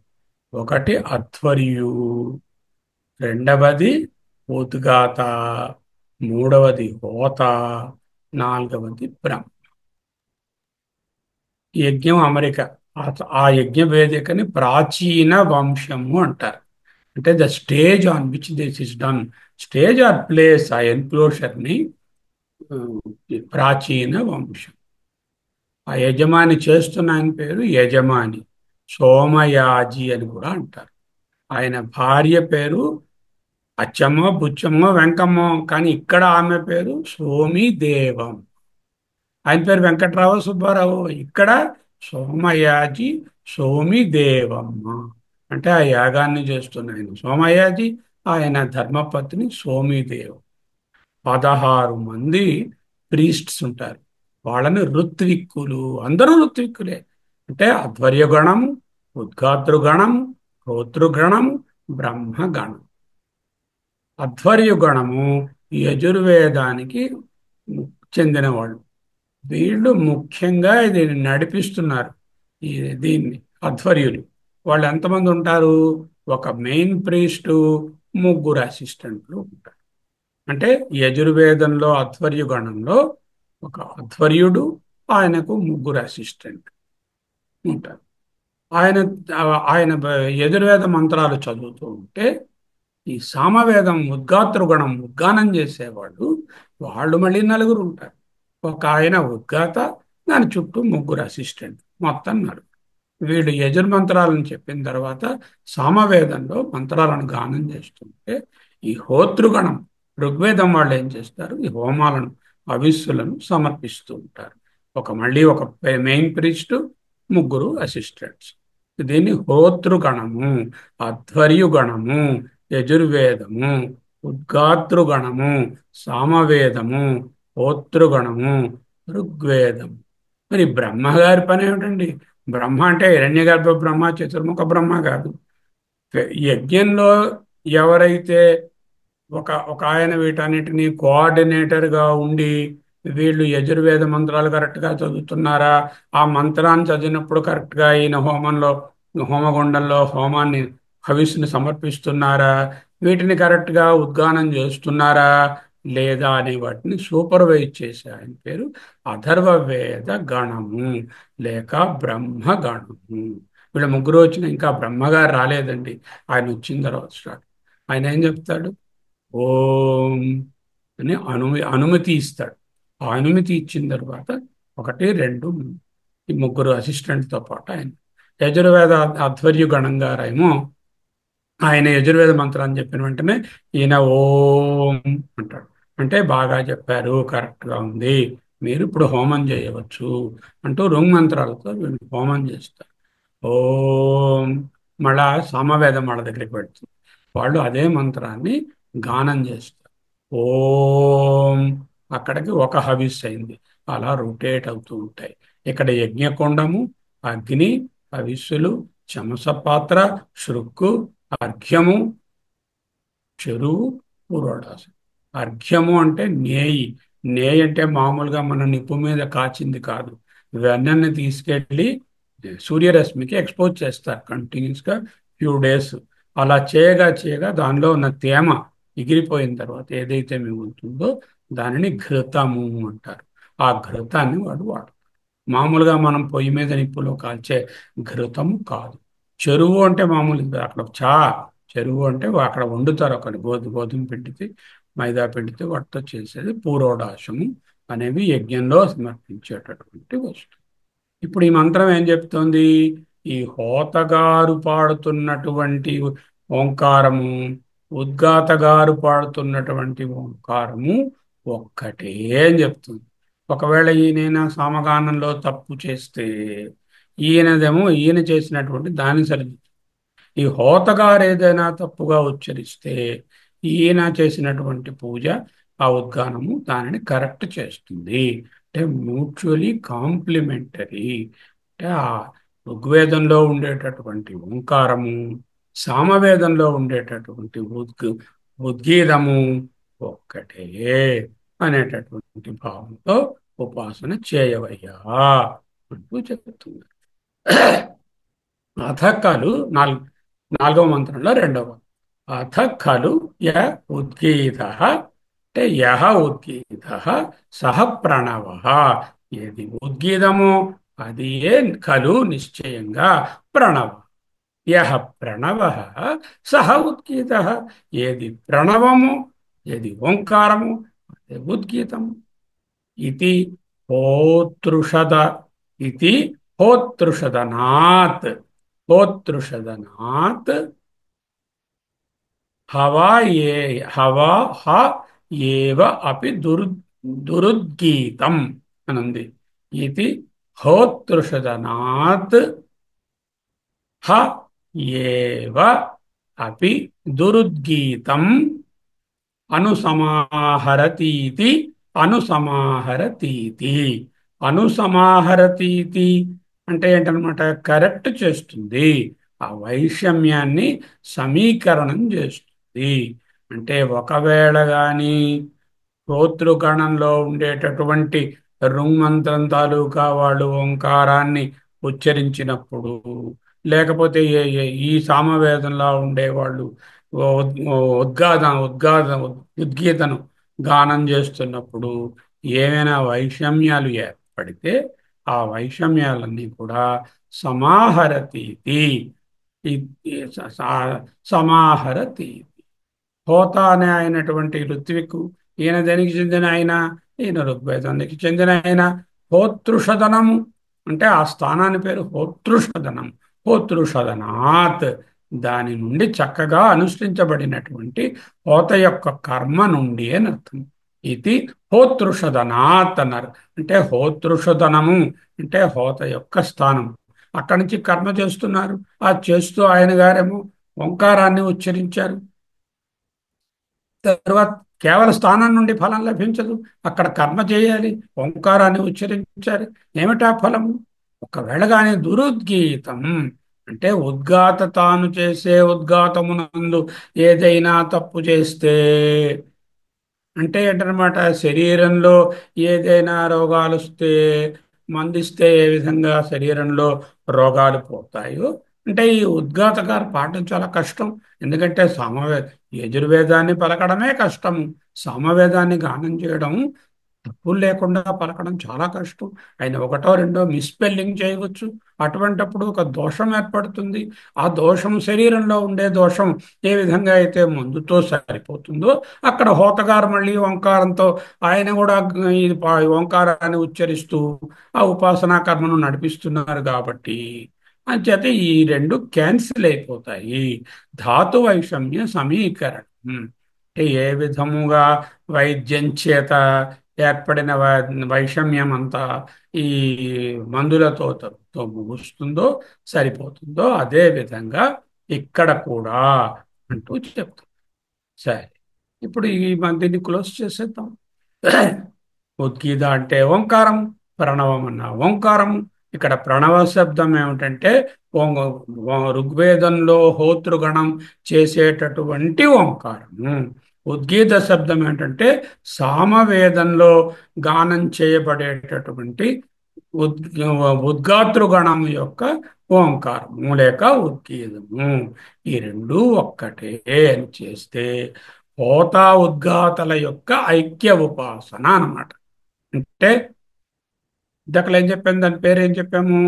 ఒకటి అధ్వర్యు, రెండవది ఉద్గాత, మూడవది హోత, నాలుగవది బ్రహ్మ. యజ్ఞం అమరిక. ఆ యజ్ఞ వేదికని ప్రాచీన వంశము అంటారు. అంటే the stage on which this is done, stage or place, ఆ ఎన్క్లోజర్ ని ప్రాచీన వంశం. ఆ యజమాని చేస్తున్న ఆయన పేరు యజమాని, సోమయాజి అని కూడా అంటారు. ఆయన భార్య పేరు అచ్చమ్మో బుచ్చమ్మో వెంకమ్మో, కానీ ఇక్కడ ఆమె పేరు సోమిదేవం. ఆయన పేరు వెంకట్రావు సుబ్బారావు, ఇక్కడ సోమయాజి సోమిదేవమ్మ. అంటే ఆ యాగాన్ని చేస్తున్న ఆయన సోమయాజి, ఆయన ధర్మపత్ని సోమిదేవ్. 16 మంది ప్రీస్ట్స్ ఉంటారు. వాళ్ళని ఋత్విక్కులు, అందరూ ఋత్విక్కులే. అంటే అధ్వర్యగణము, ఉద్గాతృగణము, హోతృగణము, బ్రహ్మగణం. అధ్వర్యుగణము యజుర్వేదానికి చెందిన వాళ్ళు. వీళ్ళు ముఖ్యంగా ఇది నడిపిస్తున్నారు. ఈ దీన్ని అధ్వర్యులు. వాళ్ళు ఎంతమంది ఉంటారు? ఒక మెయిన్ ప్రీస్టు, ముగ్గురు అసిస్టెంట్లు ఉంటారు. అంటే యజుర్వేదంలో అధ్వర్యు గణంలో ఒక అధ్వర్యుడు, ఆయనకు ముగ్గురు అసిస్టెంట్ ఉంటారు. ఆయన ఆయన యజుర్వేద మంత్రాలు చదువుతూ ఉంటే ఈ సామవేదం ఉద్గాతృగణం ఉద్గానం చేసేవాళ్ళు, వాళ్ళు మళ్ళీ నలుగురు ఉంటారు. ఒక ఆయన ఉద్గాత, దాని చుట్టూ ముగ్గురు అసిస్టెంట్, మొత్తం నలుగురు. వీళ్ళు యజుర్మంత్రాలను చెప్పిన తర్వాత సామవేదంలో మంత్రాలను గానం చేస్తుంటే ఈ హోతృగణం ఋగ్వేదం వాళ్ళు ఏం చేస్తారు? ఈ హోమాలను, హవిస్సులను సమర్పిస్తూ ఉంటారు. మళ్ళీ ఒక మెయిన్ ప్రీస్టు, ముగ్గురు అసిస్టెంట్స్. దీన్ని హోతృగణము, అధ్వర్యుగణము, యజుర్వేదము, ఉద్గాతృగణము, సామవేదము, హోతృగణము, ఋగ్వేదము. మరి బ్రహ్మగారి పని ఏమిటండి? బ్రహ్మ అంటే హిరణ్యగర్భ బ్రహ్మ, చతుర్ముఖ బ్రహ్మ కాదు. యజ్ఞంలో ఎవరైతే ఒక ఒక ఆయన వీటన్నిటినీ కోఆర్డినేటర్గా ఉండి, వీళ్ళు యజుర్వేద మంత్రాలు కరెక్ట్గా చదువుతున్నారా, ఆ మంత్రాన్ని చదివినప్పుడు కరెక్ట్గా ఈయన హోమగుండంలో హోమాన్ని, హవిస్సుని సమర్పిస్తున్నారా, వీటిని కరెక్ట్గా ఉద్గానం చేస్తున్నారా లేదా అనే వాటిని సూపర్వైజ్ చేసే ఆయన పేరు అథర్వవేద గణము లేక బ్రహ్మ గణము. వీళ్ళ ముగ్గురు వచ్చిన ఇంకా బ్రహ్మగారు రాలేదండి. ఆయన వచ్చిన తర్వాత స్టార్ట్. ఆయన ఏం చెప్తాడు? ఓం అని అనుమతి ఇస్తాడు. ఆ అనుమతి ఇచ్చిన తర్వాత 1, 2, 3 ఈ ముగ్గురు అసిస్టెంట్తో పాటు ఆయన యజుర్వేద అధ్వర్యు గణం గారేమో ఆయన యజుర్వేద మంత్రాన్ని చెప్పిన వెంటనే ఈయన ఓం అంటాడు. అంటే బాగా చెప్పారు, కరెక్ట్గా ఉంది, మీరు ఇప్పుడు హోమం చేయవచ్చు అంటూ ఋంగ్ మంత్రాలతో వీళ్ళు హోమం చేస్తారు. ఓం. మళ్ళా సామవేదం వాళ్ళ దగ్గరికి పెడుతుంది. వాళ్ళు అదే మంత్రాన్ని గానం చేస్తారు. ఓం. అక్కడికి ఒక హవిస్ అయింది. అలా రొటేట్ అవుతూ ఉంటాయి. ఇక్కడ యజ్ఞకొండము, అగ్ని, హవిస్సులు, చమస పాత్ర, శృక్కు, అర్ఘ్యము, చెరువు, పురోడాసు. అర్ఘ్యము అంటే నేయి. నేయి అంటే మామూలుగా మన నిప్పు మీద కాచింది కాదు. వెన్నని తీసుకెళ్ళి సూర్యరశ్మికి ఎక్స్పోజ్ చేస్తారు కంటిన్యూస్గా ఫ్యూ డేస్. అలా చేయగా చేయగా దానిలో ఉన్న తేమ ఎగిరిపోయిన తర్వాత ఏదైతే మిగులుతుందో దానిని ఘృతము అంటారు. ఆ ఘృతాన్ని వాడు మామూలుగా మనం పొయ్యి మీద నిప్పులో కాల్చే ఘృతము కాదు. చెరువు అంటే మామూలుగా అక్కడ చెరువు అంటే అక్కడ వండుతారు. అక్కడ గోధుమ పిండితే, మైదా పిండితే వాటితో చేసేది పూరోడాశము అనేవి యజ్ఞంలో సమర్పించేటటువంటి వస్తువు. ఇప్పుడు ఈ మంత్రం ఏం చెప్తోంది? ఈ హోతగారు పాడుతున్నటువంటి ఓంకారము, ఉద్గాతగారు పాడుతున్నటువంటి ఓంకారము ఒక్కటే అని చెప్తుంది. ఒకవేళ ఈయన సామగానంలో తప్పు చేస్తే ఈయన చేసినటువంటి దాని సరి. ఈ హోతగారు ఏదైనా తప్పుగా ఉచ్చరిస్తే ఈయన చేసినటువంటి పూజ, ఆ ఉద్గానము దానిని కరెక్ట్ చేస్తుంది. అంటే మ్యూచువలీ కాంప్లిమెంటరీ. అంటే ఆ ఋగ్వేదంలో ఉండేటటువంటి ఓంకారము, సామవేదంలో ఉండేటటువంటి ఉద్గీతము ఒక్కటే అనేటటువంటి భావంతో ఉపాసన చేయవయ్యా అంటూ చెప్తున్నారు. అథ ఖలు నాలుగవ మంత్రంలో రెండవ. అథ ఖలు య ఉద్గీత అంటే యహ ఉద్గీత సహ ప్రణవ. ఏది ఉద్గీతమో అది ఏ ఖలు నిశ్చయంగా ప్రణవ. యహ ప్రణవ సహ ఉద్గీత. ఏది ప్రణవము, ఏది ఓంకారము, అదే ఉద్గీతము. ఇది హోతృషద. ఇది హోతృషదనాత్. హోతృషదనాత్ హవా ఏ హవా హ ఏవ అపి దురుద్గీతం అనుంది. ఇది హోతృషదనాత్ హ ఏవ అపి దురుద్గీతం అనుసమాహరతీతి. అనుసమాహరతీతి. అనుసమాహరతీతి అంటే ఏంటనమాట? కరెక్ట్ చేస్తుంది. ఆ వైషమ్యాన్ని సమీకరణం చేస్తుంది. అంటే ఒకవేళ గాని స్తోత్రగణంలో ఉండేటటువంటి రుంమంత్రం తాలూకా వాళ్ళు ఓంకారాన్ని ఉచ్చరించినప్పుడు, లేకపోతే ఈ సామవేదంలో ఉండేవాళ్ళు ఉద్గీతను గానం చేస్తున్నప్పుడు ఏమైనా వైషమ్యాలు ఏర్పడితే ఆ వైషమ్యాలన్నీ కూడా సమాహరతీతి. సమాహరతి. హోత అనే అయినటువంటి ఋత్విక్, ఈయన దేనికి చెందిన ఆయన? ఈయన ఋగ్వేదానికి చెందిన ఆయన. హోతృషదనము అంటే ఆ స్థానాన్ని పేరు హోతృషదనం. హోతృషదనాత్ దాని నుండి చక్కగా అనుసరించబడినటువంటి హోత యొక్క కర్మ నుండి అని అర్థం. ఇది హోతృషదనాత్ అన్నారు. అంటే హోతృషదనము అంటే హోత యొక్క స్థానం. అక్కడి నుంచి కర్మ చేస్తున్నారు. ఆ చేస్తూ ఆయన గారేమో ఓంకారాన్ని ఉచ్చరించారు. తర్వాత కేవలం స్థానం నుండి ఫలం లభించదు. అక్కడ కర్మ చేయాలి, ఓంకారాన్ని ఉచ్చరించాలి. ఏమిటా ఫలము? ఒకవేళ కానీ దురుద్గీతం అంటే ఉద్గాత తాను చేసే ఉద్గాతమునందు ఏదైనా తప్పు చేస్తే, అంటే ఏంటనమాట? శరీరంలో ఏదైనా రోగాలు వస్తే మందిస్తే ఏ విధంగా శరీరంలో రోగాలు పోతాయో, అంటే ఈ ఉద్గాతకారు పాఠం చాలా కష్టం. ఎందుకంటే యజుర్వేదాన్ని పలకడమే కష్టం. సామవేదాన్ని గానం చేయడం, తప్పులు లేకుండా పలకడం చాలా కష్టం. ఆయన ఒకటో రెండో మిస్పెల్లింగ్ చేయవచ్చు. అటువంటప్పుడు ఒక దోషం ఏర్పడుతుంది. ఆ దోషం శరీరంలో ఉండే దోషం ఏ విధంగా అయితే మందుతో సరిపోతుందో, అక్కడ హోతగారు మళ్ళీ ఓంకారంతో ఆయన కూడా ఈ ఓంకారాన్ని ఉచ్చరిస్తూ ఆ ఉపాసనా కర్మను నడిపిస్తున్నారు కాబట్టి అంచేత ఈ రెండు క్యాన్సిల్ అయిపోతాయి. ధాతు వైషమ్య సమీకరణం అంటే ఏ విధముగా వైద్యం చేత ఏర్పడిన వైషమ్యం అంతా ఈ మందులతో ముగుస్తుందో, సరిపోతుందో, అదే విధంగా ఇక్కడ కూడా అంటూ చెప్తాం. సరే, ఇప్పుడు దీన్ని క్లోజ్ చేసేద్దాం. ఉద్గీత అంటే ఓంకారం, ప్రణవం అన్న ఓంకారం. ఇక్కడ ప్రణవ శబ్దం ఏమిటంటే ఋగ్వేదంలో హోతృగణం చేసేటటువంటి ఓంకారము. ఉద్గీత శబ్దం ఏంటంటే సామవేదంలో గానం చేయబడేటటువంటి ఉద్గాతృగణం యొక్క ఓంకారము లేక ఉద్గీతము. ఈ రెండు ఒక్కటే అని చేస్తే హోతా ఉద్గాతల యొక్క ఐక్య ఉపాసన అన్నమాట. అంటే ఇంతకలు ఏం చెప్పాము? దాని పేరు ఏం చెప్పాము?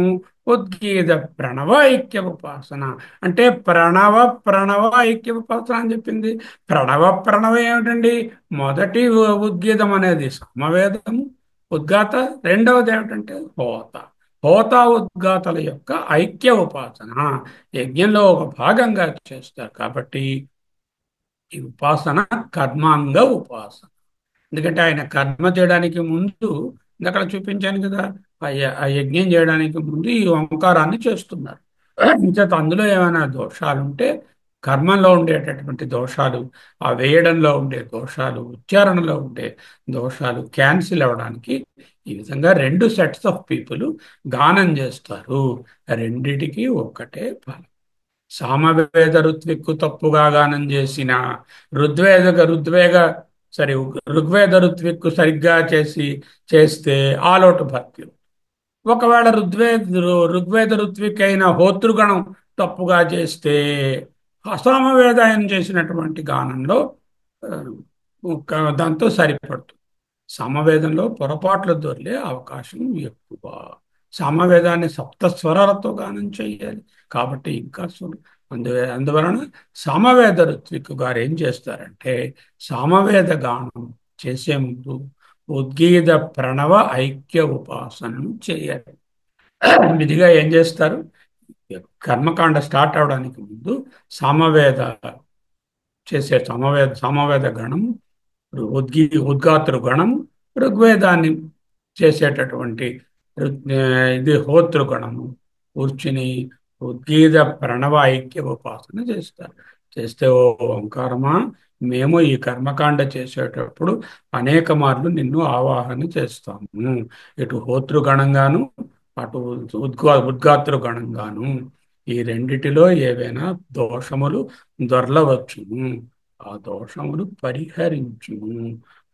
ఉద్గీత ప్రణవ ఐక్య ఉపాసన. అంటే ప్రణవ ప్రణవ ఐక్య ఉపాసన అని చెప్పింది. ప్రణవ ఏమిటండి? మొదటి ఉద్గీతం అనేది సమవేదము ఉద్గాత, రెండవది ఏమిటంటే హోత. హోత ఉద్గాతల యొక్క ఐక్య ఉపాసన యజ్ఞంలో ఒక భాగంగా చేస్తారు కాబట్టి ఈ ఉపాసన కర్మాంగ ఉపాసన. ఎందుకంటే ఆయన కర్మ చేయడానికి ముందు అక్కడ చూపించాను కదా, ఆ యజ్ఞం చేయడానికి ముందు ఈ ఓంకారాన్ని చేస్తున్నారు. ఇంచేత అందులో ఏమైనా దోషాలుంటే, కర్మంలో ఉండేటటువంటి దోషాలు, ఆ వేయడంలో ఉండే దోషాలు, ఉచ్చారణలో ఉండే దోషాలు క్యాన్సిల్ అవ్వడానికి ఈ విధంగా రెండు సెట్స్ ఆఫ్ పీపుల్ గానం చేస్తారు. రెండిటికి ఒక్కటే ఫలం. సామవేద ఋత్విక్కు తప్పుగా గానం చేసిన ఋగ్వేద సరే ఋగ్వేద ఋత్విక్కు సరిగ్గా చేస్తే ఆలోటు భక్తి. ఒకవేళ ఋగ్వేద ఋత్విక్ అయిన హోతృగణం తప్పుగా చేస్తే అసామవేదాయనం చేసినటువంటి గానంలో దాంతో సరిపడుతుంది. సమవేదంలో పొరపాట్లు దొర్లే అవకాశం ఎక్కువ. సమవేదాన్ని సప్త స్వరాలతో గానం చేయాలి కాబట్టి ఇంకా అందువలన సామవేద ఋత్విక్ గారు ఏం చేస్తారంటే సామవేద గానం చేసే ముందు ఉద్గీత ప్రణవ ఐక్య ఉపాసనను చేయాలి. విధిగా ఏం చేస్తారు? కర్మకాండ స్టార్ట్ అవడానికి ముందు సామవేద సామవేద గణం, ఉద్గాతృ గణం, ఋగ్వేదాన్ని చేసేటటువంటి ఇది హోతృ గణము కూర్చుని ఉద్గీత ప్రణవ ఐక్య ఉపాసన చేస్తారు. చేస్తే ఓ ఓంకారమా, మేము ఈ కర్మకాండ చేసేటప్పుడు అనేక మార్లు నిన్ను ఆవాహన చేస్తాము. ఇటు హోతృగణంగాను అటు ఉద్గాతృగణంగాను ఈ రెండిటిలో ఏవైనా దోషములు దొర్లవచ్చును, ఆ దోషములు పరిహరించును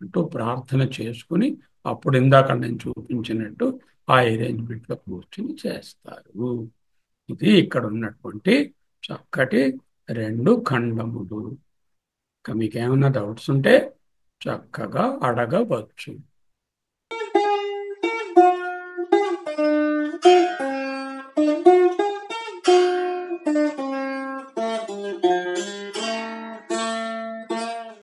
అంటూ ప్రార్థన చేసుకుని అప్పుడు ఇందాక నేను చూపించినట్టు ఆ అరేంజ్మెంట్లో కూర్చుని చేస్తారు. ఇది ఇక్కడ ఉన్నటువంటి చక్కటి రెండు ఖండములు. ఇంకా మీకేమైనా డౌట్స్ ఉంటే చక్కగా అడగవచ్చు.